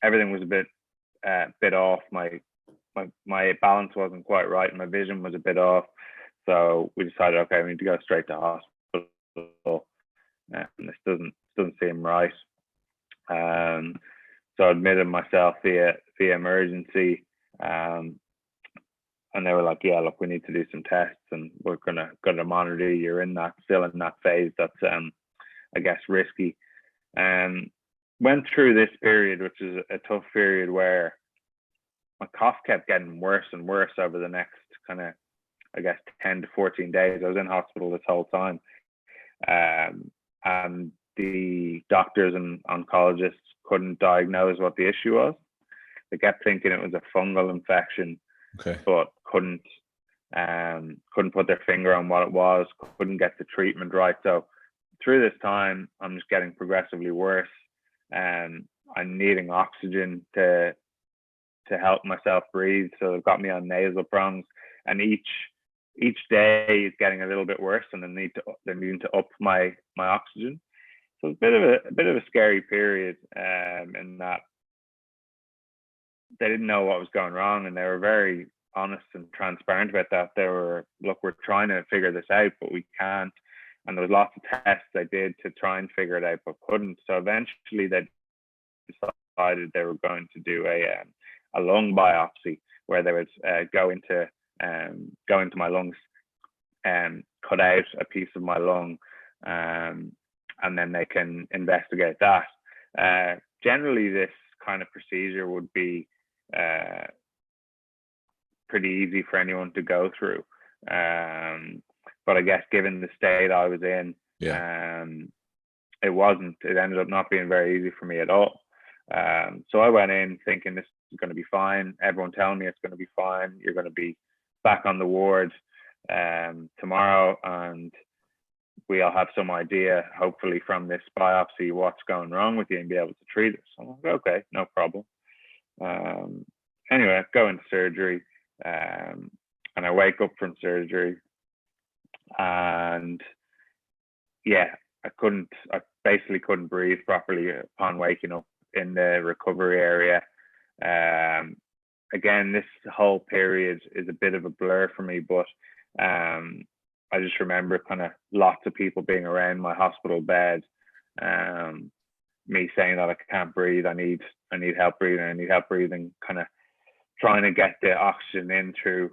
everything was a bit off. My balance wasn't quite right, and my vision was a bit off. So we decided, okay, we need to go straight to hospital. And this doesn't seem right. So I admitted myself via emergency, and they were like, yeah, look, we need to do some tests, and we're gonna monitor you. You're still in that phase that's I guess risky. Went through this period, which is a tough period, where my cough kept getting worse and worse over the next kind of, I guess, 10 to 14 days. I was in hospital this whole time. And the doctors and oncologists couldn't diagnose what the issue was. They kept thinking it was a fungal infection, Okay. but couldn't put their finger on what it was, couldn't get the treatment right. So through this time, I'm just getting progressively worse. I'm needing oxygen to help myself breathe. So they've got me on nasal prongs, and each day is getting a little bit worse, and they're needing to up my oxygen. So it's a bit of a scary period, in that they didn't know what was going wrong, and they were very honest and transparent about that. They were, look, we're trying to figure this out, but we can't. And there was lots of tests I did to try and figure it out, but couldn't. So eventually they decided they were going to do a lung biopsy, where they would go into my lungs and cut out a piece of my lung, and then they can investigate that. Generally, this kind of procedure would be pretty easy for anyone to go through. But I guess given the state I was in, it wasn't. It ended up not being very easy for me at all. So I went in thinking this is going to be fine. Everyone telling me it's going to be fine. You're going to be back on the ward tomorrow, and we'll have some idea, hopefully from this biopsy, what's going wrong with you and be able to treat it. So I'm like, okay, no problem. Anyway, I go into surgery, and I wake up from surgery, and yeah, I basically couldn't breathe properly upon waking up in the recovery area. Again, this whole period is a bit of a blur for me, but I just remember kind of lots of people being around my hospital bed, me saying that I can't breathe, I need help breathing, kind of trying to get the oxygen in through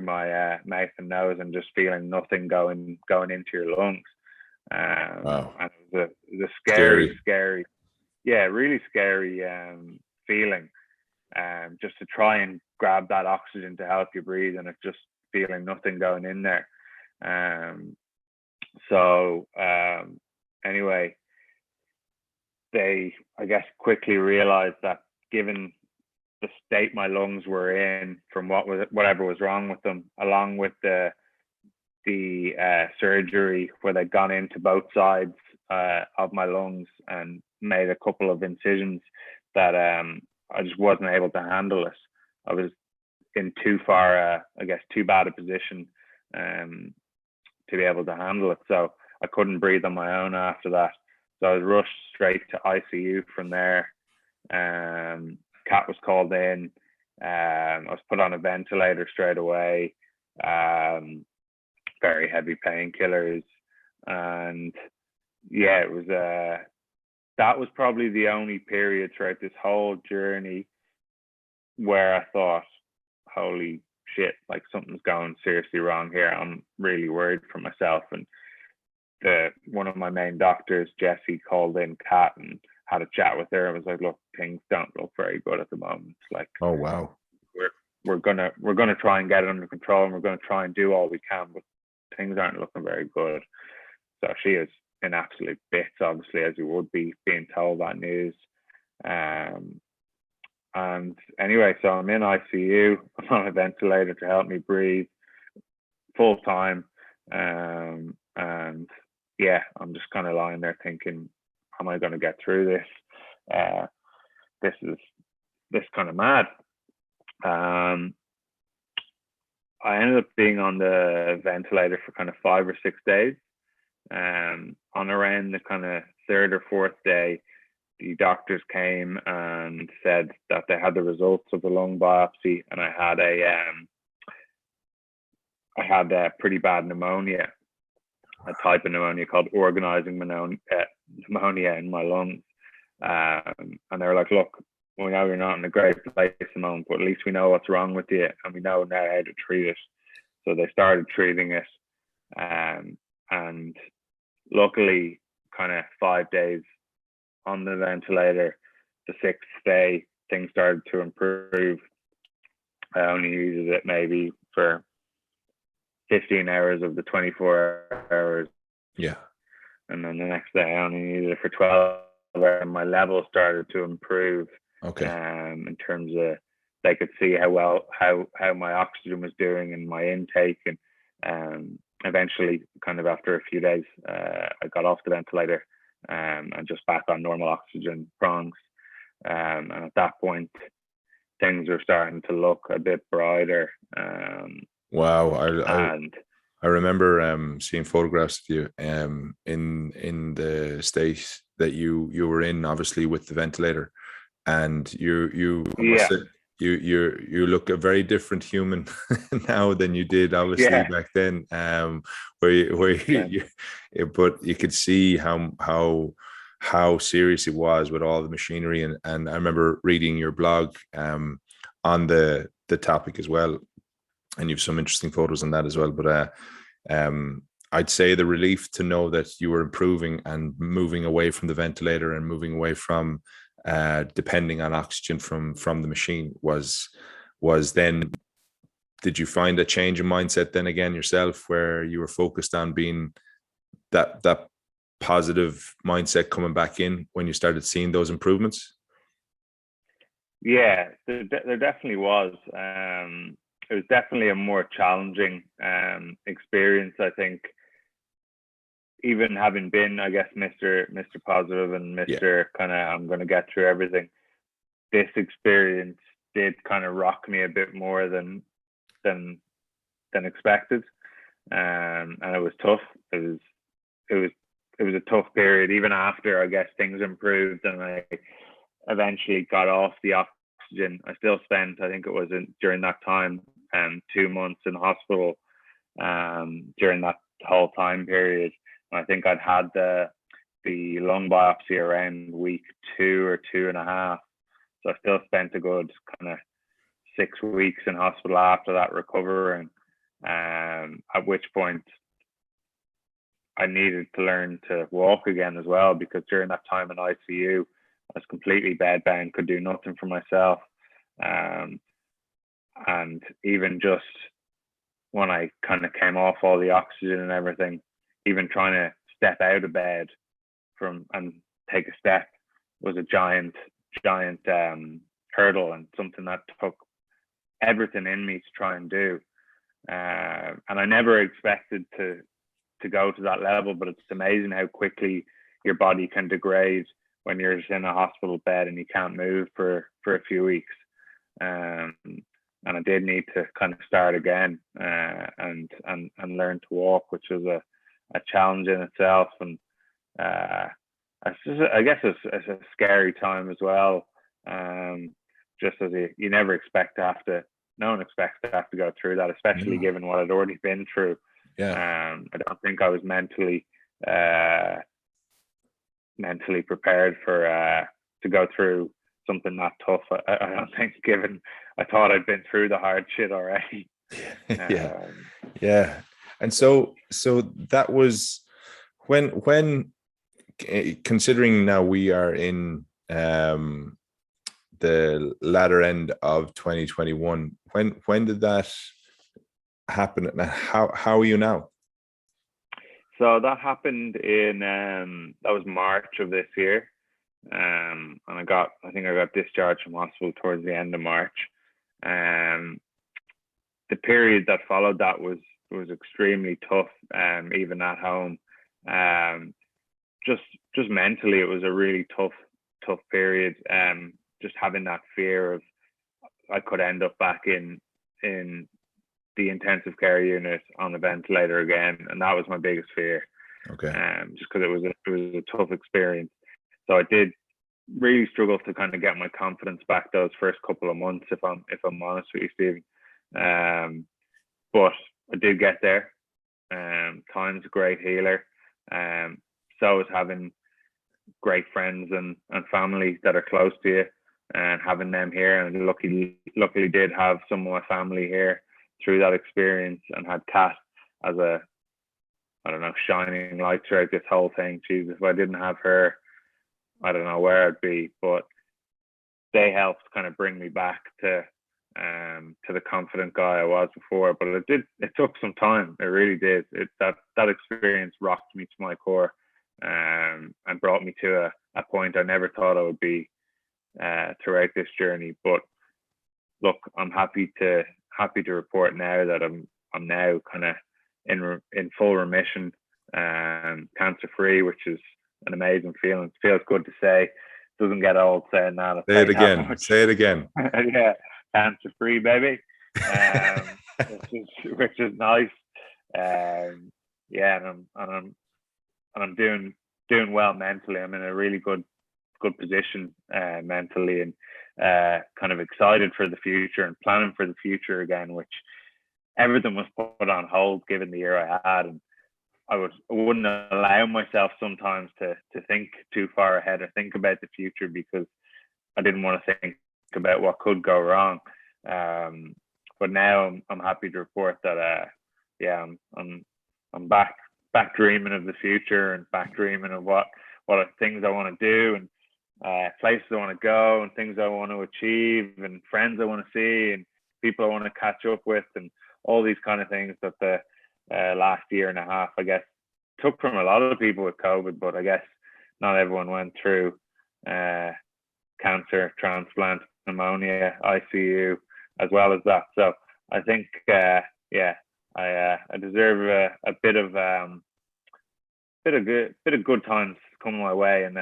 my mouth and nose, and just feeling nothing going into your lungs. Wow. And it was a scary, yeah, really scary feeling. Just to try and grab that oxygen to help you breathe, and it's just feeling nothing going in there. Anyway, they, I guess, quickly realized that given the state my lungs were in from whatever was wrong with them, along with the surgery where they'd gone into both sides of my lungs and made a couple of incisions, that I just wasn't able to handle it. I was in too bad a position to be able to handle it. So I couldn't breathe on my own after that. So I was rushed straight to ICU from there. Cat was called in. I was put on a ventilator straight away. Very heavy painkillers, and yeah, it was that was probably the only period throughout this whole journey where I thought, holy shit, like something's going seriously wrong here. I'm really worried for myself. And one of my main doctors, Jesse, called in Kat and had a chat with her and was like, look, things don't look very good at the moment. Like, oh wow, we're gonna try and get it under control, and we're gonna try and do all we can, but things aren't looking very good. So she is in absolute bits, obviously, as you would be being told that news. And anyway, so I'm in ICU. I'm on a ventilator to help me breathe full time. And yeah, I'm just kind of lying there thinking, how am I going to get through this? This kind of mad. I ended up being on the ventilator for kind of 5 or 6 days. On around the kind of 3rd or 4th day, the doctors came and said that they had the results of the lung biopsy, and I had a pretty bad pneumonia, a type of pneumonia called organizing pneumonia in my lungs. And they were like, look, we know you're not in a great place at the moment, but at least we know what's wrong with you, and we know now how to treat it. So they started treating it. And luckily, kind of 5 days on the ventilator, the 6th day, things started to improve. I only needed it maybe for 15 hours of the 24 hours. Yeah. And then the next day I only needed it for 12 hours, and my level started to improve. Okay. in terms of they could see how well how my oxygen was doing and my intake, and eventually, kind of after a few days, I got off the ventilator, and just back on normal oxygen prongs. And at that point, things were starting to look a bit brighter. Wow. And I remember seeing photographs of you in the state that you were in, obviously with the ventilator, and I must yeah, say, you look a very different human now than you did obviously yeah, back then. Where but you could see how serious it was with all the machinery, and I remember reading your blog on the topic as well, and you've some interesting photos on that as well. But I'd say the relief to know that you were improving and moving away from the ventilator and moving away from depending on oxygen from the machine was then. Did you find a change in mindset then again yourself, where you were focused on being that positive mindset coming back in when you started seeing those improvements? yeah. There definitely was. It was definitely a more challenging experience, I think. Even having been, I guess, Mr. Positive and Yeah. Mr. kind of, I'm going to get through everything. This experience did kind of rock me a bit more than expected, and it was tough. It was a tough period. Even after, I guess, things improved and I eventually got off the oxygen, I still spent, I think it was during that time, 2 months in hospital. During that whole time period, I think I'd had the lung biopsy around week 2 or 2.5. So I still spent a good kind of 6 weeks in hospital after that recovering. At which point I needed to learn to walk again as well, because during that time in ICU, I was completely bedbound, could do nothing for myself. And even just when I kind of came off all the oxygen and everything, even trying to step out of bed and take a step was a giant hurdle, and something that took everything in me to try and do. And I never expected to go to that level, but it's amazing how quickly your body can degrade when you're just in a hospital bed and you can't move for a few weeks. And I did need to kind of start again, and learn to walk, which was a challenge in itself. And I guess it's a scary time as well. Just as you never expect to have to, no one expects to have to go through that, especially given what I'd already been through. Yeah. I don't think I was mentally prepared for to go through something that tough. I don't think, given I thought I'd been through the hard shit already. Yeah. Yeah. And so that was when considering now we are in the latter end of 2021, when did that happen, and how are you now? So that happened in that was March of this year. And I think I got discharged from hospital towards the end of March. The period that followed that was extremely tough, even at home. Just mentally, it was a really tough period. Just having that fear of I could end up back in the intensive care unit on the ventilator again, and that was my biggest fear. Okay. Just because it was a tough experience. So I did really struggle to kind of get my confidence back those first couple of months, if I'm honest with you, Stephen. But I did get there. Time's a great healer. So is having great friends and family that are close to you, and having them here. And luckily did have some of my family here through that experience, and had Kat as a, I don't know, shining light throughout this whole thing. Jesus, if I didn't have her, I don't know where I'd be. But they helped kind of bring me back to the confident guy I was before. But it took some time. It really did. That experience rocked me to my core, and brought me to a point I never thought I would be throughout this journey. But look, I'm happy to report now that I'm now kind of in full remission, cancer free, which is an amazing feeling. It feels good to say. Doesn't get old saying that. Say it again. Say it again. Yeah, cancer free, baby. Which is nice. Yeah, and I'm doing well mentally. I'm in a really good position mentally, and kind of excited for the future and planning for the future again, which everything was put on hold given the year I had, and I wouldn't allow myself sometimes to think too far ahead or think about the future, because I didn't want to think about what could go wrong. But now I'm happy to report that I'm back dreaming of the future, and back dreaming of what things I want to do, and places I want to go, and things I want to achieve, and friends I want to see, and people I want to catch up with, and all these kind of things that the last year and a half, I guess, took from a lot of people with COVID. But I guess not everyone went through cancer, transplant, pneumonia, ICU, as well as that. So I think, I deserve a bit of good times coming my way, and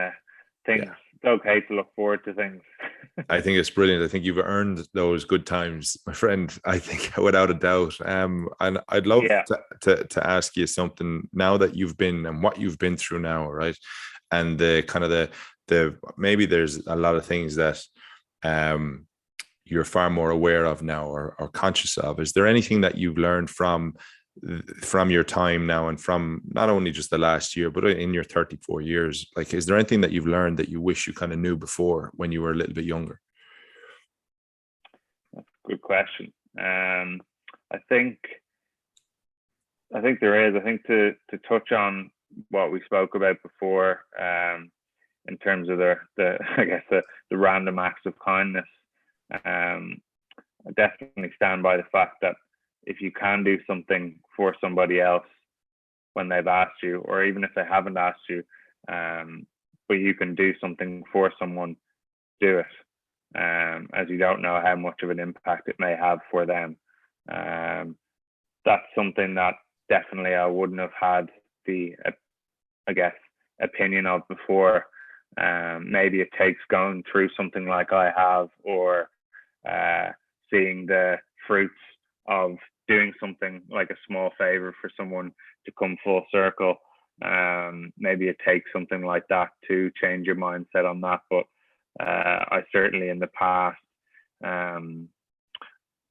things. Yeah. It's okay to look forward to things. I think it's brilliant. I think you've earned those good times, my friend. I think without a doubt. And I'd love to ask you something now that you've been and what you've been through now, right? And the kind of the maybe there's a lot of things that you're far more aware of now, or conscious of. Is there anything that you've learned from your time now, and from not only just the last year, but in your 34 years? Like, is there anything that you've learned that you wish you kind of knew before when you were a little bit younger? That's a good question. I think there is. I think to touch on what we spoke about before, in terms of the random acts of kindness. I definitely stand by the fact that if you can do something for somebody else when they've asked you, or even if they haven't asked you, but you can do something for someone, do it, as you don't know how much of an impact it may have for them. That's something that definitely I wouldn't have had the, opinion of before. Maybe it takes going through something like I have, or seeing the fruits of doing something like a small favor for someone to come full circle. Maybe it takes something like that to change your mindset on that. But I certainly in the past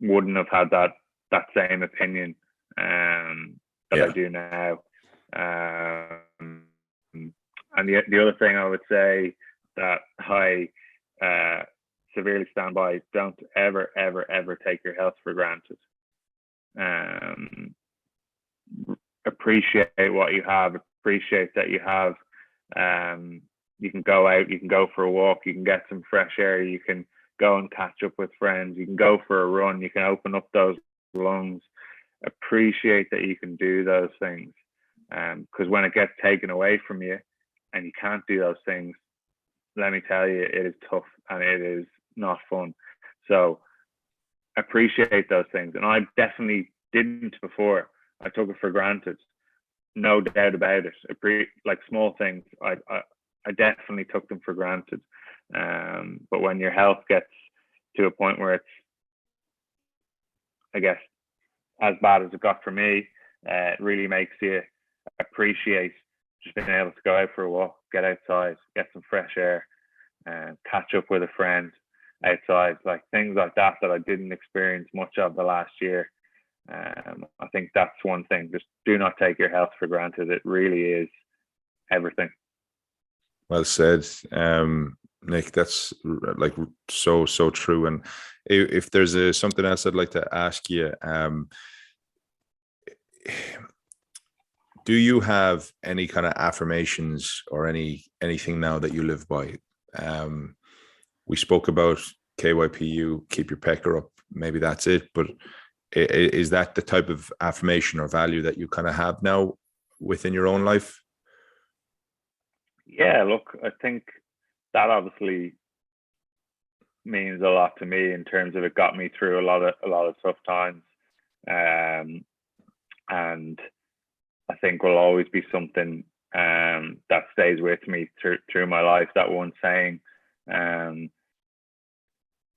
wouldn't have had that same opinion that I do now. And the other thing I would say that I severely stand by: don't ever, ever, ever take your health for granted. Appreciate what you have. Appreciate that you have. You can go out. You can go for a walk. You can get some fresh air. You can go and catch up with friends. You can go for a run. You can open up those lungs. Appreciate that you can do those things. Because when it gets taken away from you, and you can't do those things, let me tell you, it is tough and it is not fun. So appreciate those things. And I definitely didn't before. I took it for granted, no doubt about it. Like small things, I definitely took them for granted. But when your health gets to a point where it's, I guess, as bad as it got for me, it really makes you appreciate just being able to go out for a walk, get outside, get some fresh air, and catch up with a friend outside, like things like that I didn't experience much of the last year. I think that's one thing. Just do not take your health for granted. It really is everything. Well said, Nick. That's like so true. And if there's something else I'd like to ask you, do you have any kind of affirmations or anything now that you live by? We spoke about KYPU, keep your pecker up. Maybe that's it. But is that the type of affirmation or value that you kind of have now within your own life? Yeah, look, I think that obviously means a lot to me in terms of it got me through a lot of tough times, and I think will always be something that stays with me through my life. That one saying,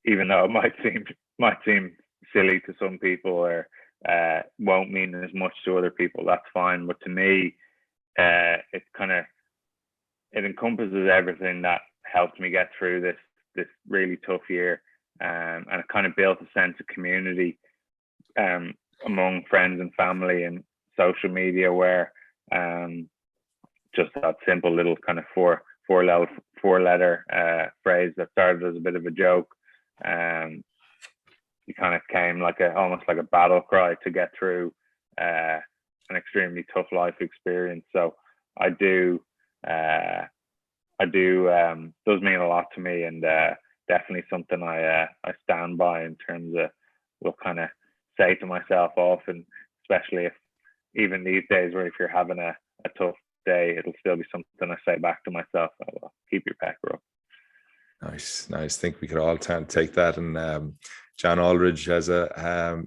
even though it might seem silly to some people, or won't mean as much to other people, that's fine. But to me, it encompasses everything that helped me get through this really tough year, and it kind of built a sense of community among friends and family and social media, where just that simple little kind of four letter phrase that started as a bit of a joke, it kind of came almost like a battle cry to get through an extremely tough life experience. So I do does mean a lot to me, and definitely something I stand by in terms of will kind of say to myself often, especially if even these days where if you're having a tough day, it'll still be something I say back to myself. Well, keep your pecker up. Nice. I think we could all take that. And John Aldridge has a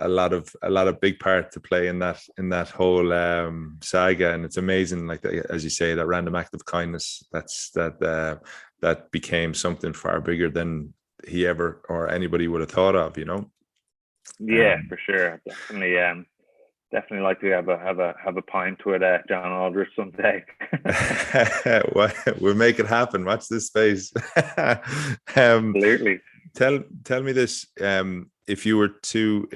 lot of big part to play in that whole saga, and it's amazing. Like, as you say, that random act of kindness that became something far bigger than he ever or anybody would have thought of. Yeah, for sure. Definitely like to have a pint with John Aldridge someday. We'll make it happen. Watch this space. Absolutely. Tell me this. If you were to,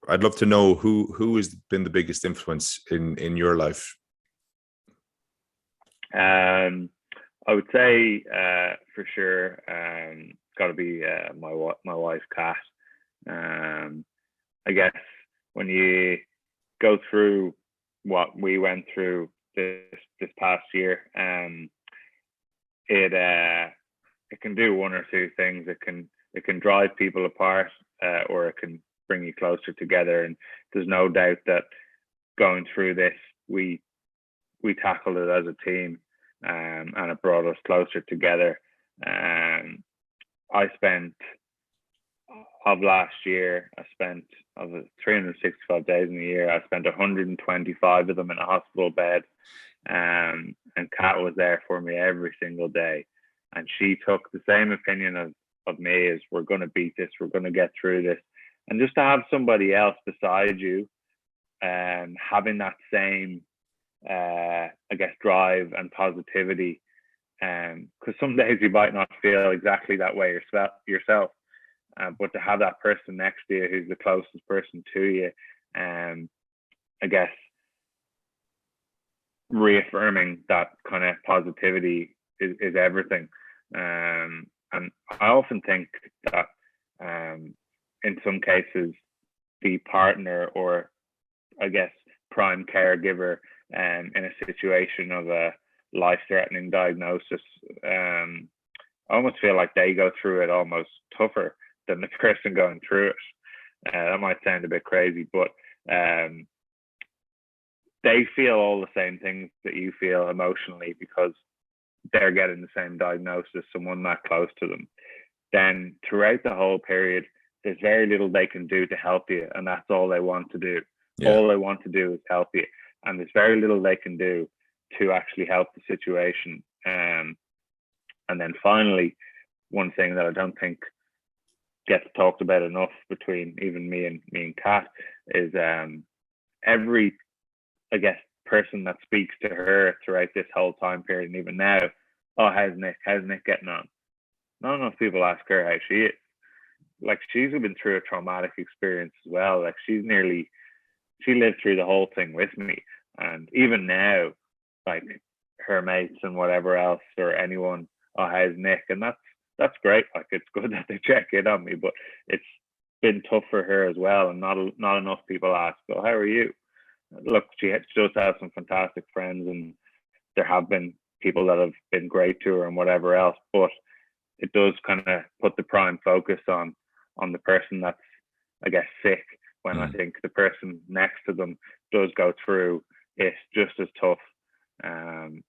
I'd love to know who has been the biggest influence in your life. I would say for sure, got to be my wife, Kat. I guess when you go through what we went through this past year, it can do one or two things. It can drive people apart, or it can bring you closer together. And there's no doubt that going through this, we tackled it as a team, and it brought us closer together. I spent of last year, of the 365 days in the year, I spent 125 of them in a hospital bed. And Kat was there for me every single day. And she took the same opinion of me as, we're going to beat this, we're going to get through this. And just to have somebody else beside you, having that same, I guess, drive and positivity. Because some days you might not feel exactly that way yourself. But to have that person next to you who's the closest person to you, I guess reaffirming that kind of positivity is everything. And I often think that in some cases, the partner, or I guess prime caregiver, in a situation of a life-threatening diagnosis, I almost feel like they go through it almost tougher than the person going through it. That might sound a bit crazy, but they feel all the same things that you feel emotionally, because they're getting the same diagnosis, someone that close to them. Then throughout the whole period, there's very little they can do to help you, and that's all they want to do. Yeah. All they want to do is help you, and there's very little they can do to actually help the situation. And then finally, one thing that I don't think gets talked about enough between even me and Kat is every, I guess, person that speaks to her throughout this whole time period, and even now, oh, how's Nick getting on? Not enough people ask her how she is. Like, she's been through a traumatic experience as well. Like, she lived through the whole thing with me. And even now, like, her mates and whatever else, or anyone, oh, how's Nick? And that's great. Like, it's good that they check in on me, but it's been tough for her as well. And not enough people ask, oh, how are you? Look, she does have some fantastic friends, and there have been people that have been great to her and whatever else, but it does kind of put the prime focus on the person that's, I guess, sick, when I think the person next to them does go through it just as tough. And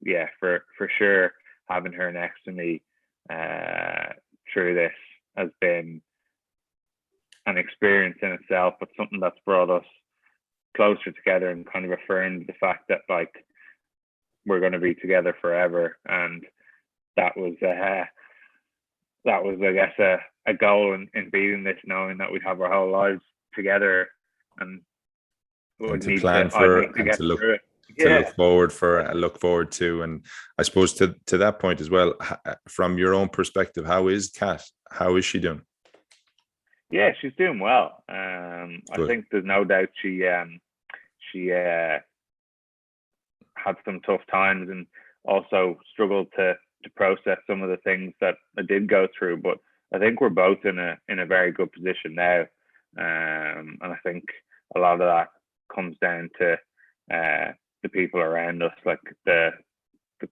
yeah, for sure, having her next to me, through this has been an experience in itself, but something that's brought us closer together and kind of affirmed the fact that like we're going to be together forever. And that was I guess a goal in beating this, knowing that we'd have our whole lives together and would to need plan to, for need to and get to look through it. to look forward to. And I suppose to that point as well, from your own perspective, how is Kat? How is she doing? Yeah, she's doing well. I think there's no doubt she had some tough times and also struggled to process some of the things that I did go through. But I think we're both in a very good position now, and I think a lot of that comes down to the people around us, like the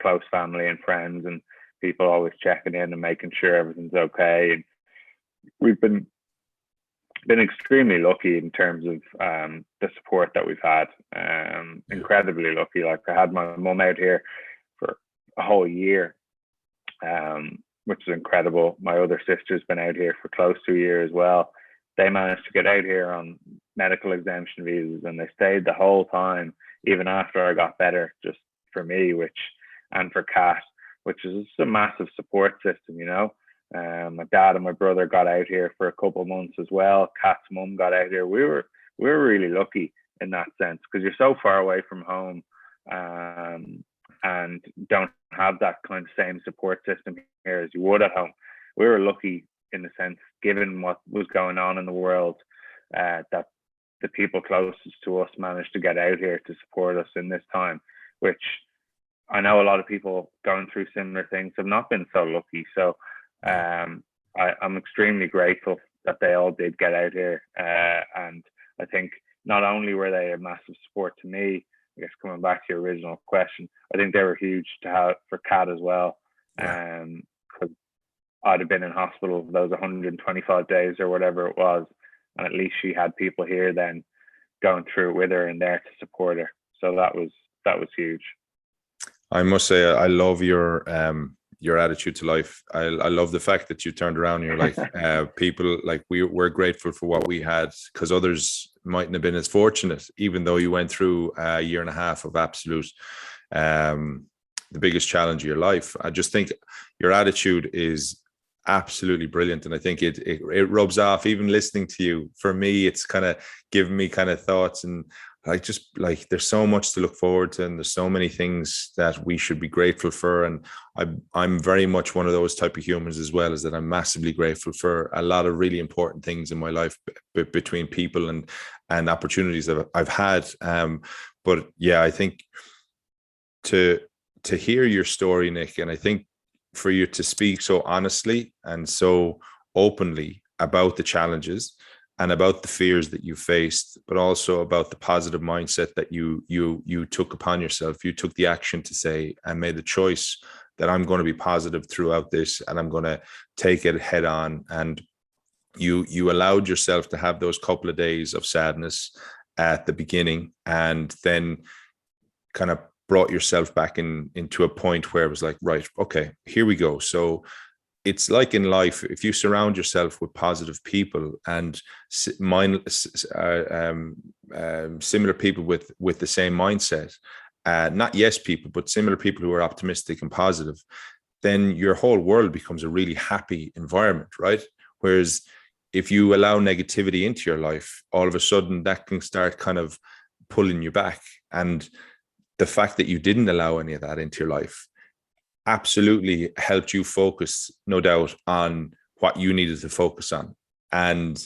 close family and friends, and people always checking in and making sure everything's okay. And we've been extremely lucky in terms of the support that we've had. Incredibly lucky. Like I had my mum out here for a whole year, which is incredible. My other sister's been out here for close to a year as well. They managed to get out here on medical exemption visas, and they stayed the whole time, even after I got better, just for me, and for Kat, which is a massive support system, you know. My dad and my brother got out here for a couple of months as well. Kat's mum got out here. We were really lucky in that sense, because you're so far away from home, and don't have that kind of same support system here as you would at home. We were lucky in the sense, given what was going on in the world, that the people closest to us managed to get out here to support us in this time, which I know a lot of people going through similar things have not been so lucky. So I'm extremely grateful that they all did get out here. And I think not only were they a massive support to me, I guess coming back to your original question, I think they were huge to have for Kat as well. Because I'd have been in hospital for those 125 days or whatever it was, and at least she had people here then going through it with her and there to support her. So that was huge. I must say, I love your attitude to life. I love the fact that you turned around and you're like, people, like we're grateful for what we had, because others mightn't have been as fortunate, even though you went through a year and a half of absolute, the biggest challenge of your life. I just think your attitude is absolutely brilliant, and I think it rubs off. Even listening to you, for me, it's kind of giving me kind of thoughts, and like there's so much to look forward to, and there's so many things that we should be grateful for. And I'm very much one of those type of humans as well, is that I'm massively grateful for a lot of really important things in my life, between people and opportunities that I've had. But yeah, I think to hear your story, Nick, and I think for you to speak so honestly and so openly about the challenges and about the fears that you faced, but also about the positive mindset that you took upon yourself. You took the action to say and made the choice that I'm going to be positive throughout this, and I'm going to take it head on. And you allowed yourself to have those couple of days of sadness at the beginning, and then kind of brought yourself back into a point where it was like, right, okay, here we go. So it's like in life, if you surround yourself with positive people and similar people with the same mindset, not yes people, but similar people who are optimistic and positive, then your whole world becomes a really happy environment, right? Whereas if you allow negativity into your life, all of a sudden that can start kind of pulling you back. And the fact that you didn't allow any of that into your life absolutely helped you focus, no doubt, on what you needed to focus on. And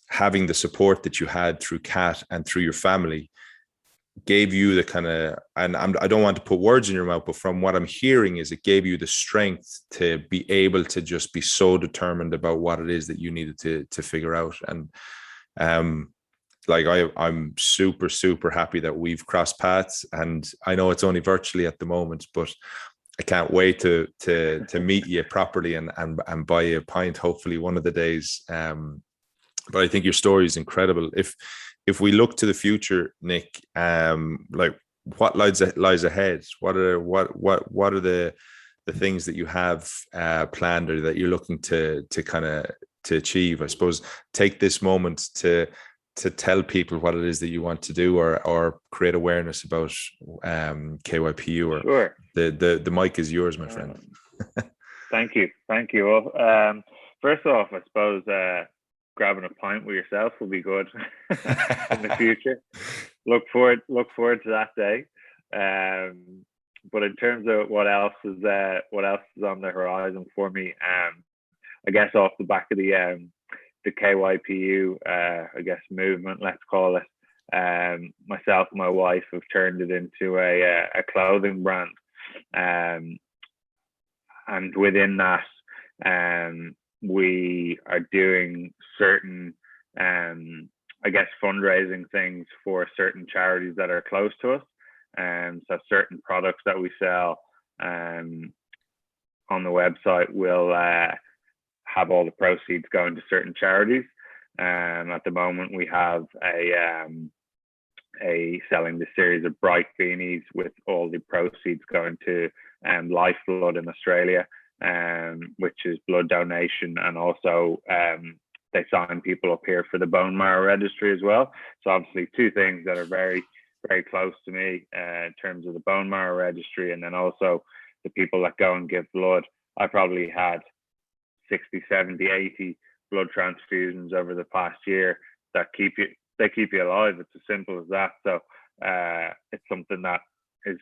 having the support that you had through Kat and through your family gave you the kind of, and I don't want to put words in your mouth, but from what I'm hearing is it gave you the strength to be able to just be so determined about what it is that you needed to figure out. And like I'm super, super happy that we've crossed paths, and I know it's only virtually at the moment, but I can't wait to meet you properly and buy you a pint, hopefully one of the days. But I think your story is incredible. If we look to the future, Nick, like what lies ahead? What are the the things that you have planned or that you're looking to kind of to achieve. I suppose take this moment to tell people what it is that you want to do, or create awareness about KYPU. Or Sure. The mic is yours, my friend. Thank you. Well, first off, I suppose grabbing a pint with yourself will be good in the future. Look forward to that day. But in terms of what else is on the horizon for me, I guess off the back of the KYPU, I guess movement, let's call it. Myself and my wife have turned it into a clothing brand, and within that, we are doing certain, I guess, fundraising things for certain charities that are close to us. So certain products that we sell on the website will have all the proceeds going to certain charities. At the moment, we have selling the series of bright beanies with all the proceeds going to Lifeblood in Australia, which is blood donation, and also they sign people up here for the bone marrow registry as well. So obviously two things that are very, very close to me in terms of the bone marrow registry, and then also the people that go and give blood. I probably had 60, 70, 80 blood transfusions over the past year that keep you alive. It's as simple as that. So it's something that is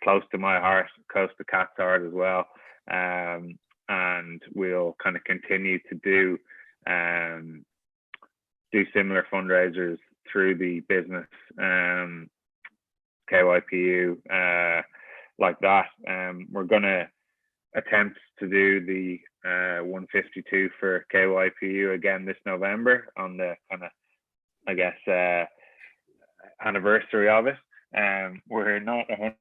close to my heart, close to Kat's heart as well. And we'll kind of continue to do similar fundraisers through the business, KYPU, like that. We're going to attempt to do the 152 for KYPU again this November, on the kind of, I guess, anniversary of it. We're not 100%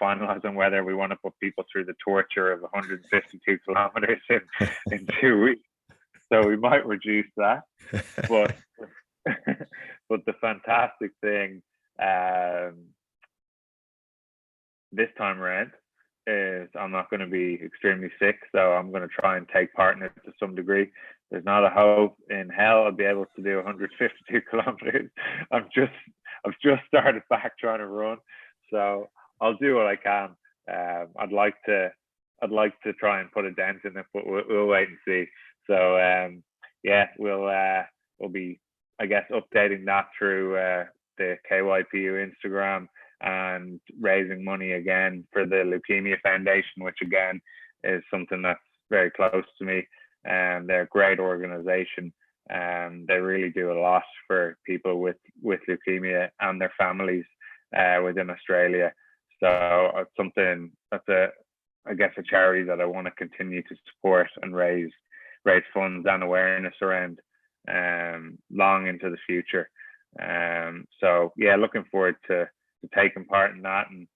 finalized on whether we want to put people through the torture of 152 kilometers in 2 weeks, so we might reduce that. But but the fantastic thing this time around is I'm not going to be extremely sick, so I'm going to try and take part in it to some degree. There's not a hope in hell I'll be able to do 152 kilometers. I've just started back trying to run, so I'll do what I can. I'd like to try and put a dent in it, but we'll wait and see. So yeah, we'll be, I guess, updating that through the KYPU Instagram, and raising money again for the Leukemia Foundation, which again is something that's very close to me. And they're a great organization, and they really do a lot for people with leukemia and their families within Australia. So it's something that's I guess a charity that I want to continue to support and raise funds and awareness around long into the future. So yeah, looking forward to taking part in that, and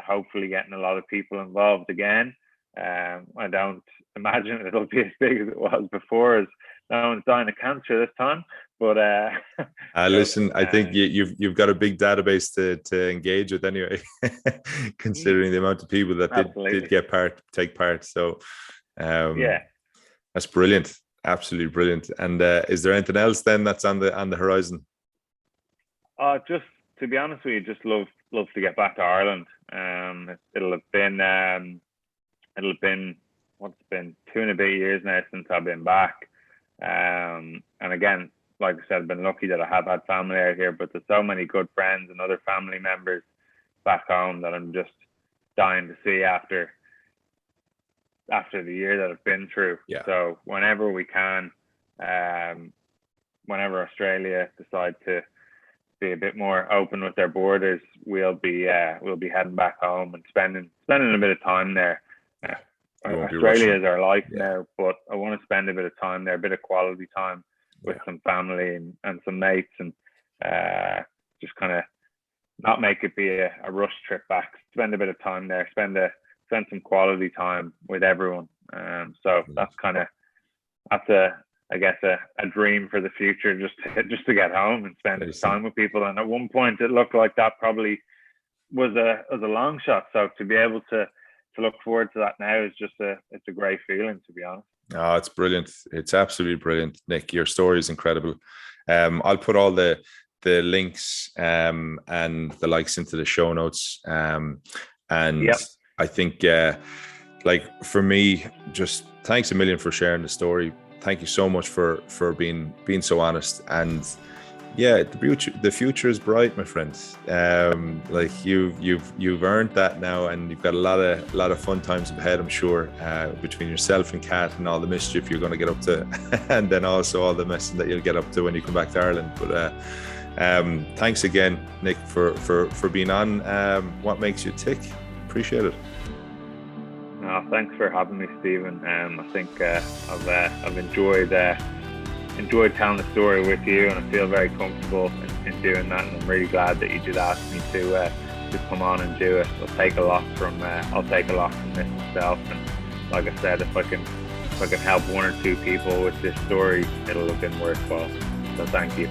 hopefully getting a lot of people involved again. I don't imagine it'll be as big as it was before, as no one's dying of cancer this time. But listen, I think you've got a big database to engage with anyway, considering the amount of people that did take part. So yeah, that's brilliant, absolutely brilliant. And is there anything else then that's on the horizon? Just to be honest with you, just love to get back to Ireland. It'll have been what's it been, 2.5 years now since I've been back. And again, like I said, I've been lucky that I have had family out here, but there's so many good friends and other family members back home that I'm just dying to see after the year that I've been through. Yeah. So whenever we can, whenever Australia decide to be a bit more open with their borders, we'll be heading back home and spending a bit of time there. Australia is our life now, but I want to spend a bit of time there, a bit of quality time with some family and some mates, and just kind of not make it be a rush trip back. Spend a bit of time there, spend some quality time with everyone. So that's I guess a dream for the future, just to get home and spend time with people. And at one point, it looked like that probably was a long shot. So to be able to to look forward to that now is just it's a great feeling, to be honest. Oh, it's brilliant. It's absolutely brilliant, Nick. Your story is incredible. I'll put all the links and the likes into the show notes. And yep. I think like for me, just thanks a million for sharing the story. Thank you so much for being so honest. And yeah, the future is bright, my friend. Like you've earned that now, and you've got a lot of fun times ahead, I'm sure, between yourself and Kat and all the mischief you're going to get up to, and then also all the messing that you'll get up to when you come back to Ireland. But thanks again, Nick, for being on. What makes you tick? Appreciate it. No, thanks for having me, Stephen. I think I've enjoyed telling the story with you, and I feel very comfortable in doing that, and I'm really glad that you did ask me to come on and do it. I'll take a lot from this myself, and like I said, if I can help one or two people with this story, it'll have been worthwhile. So thank you.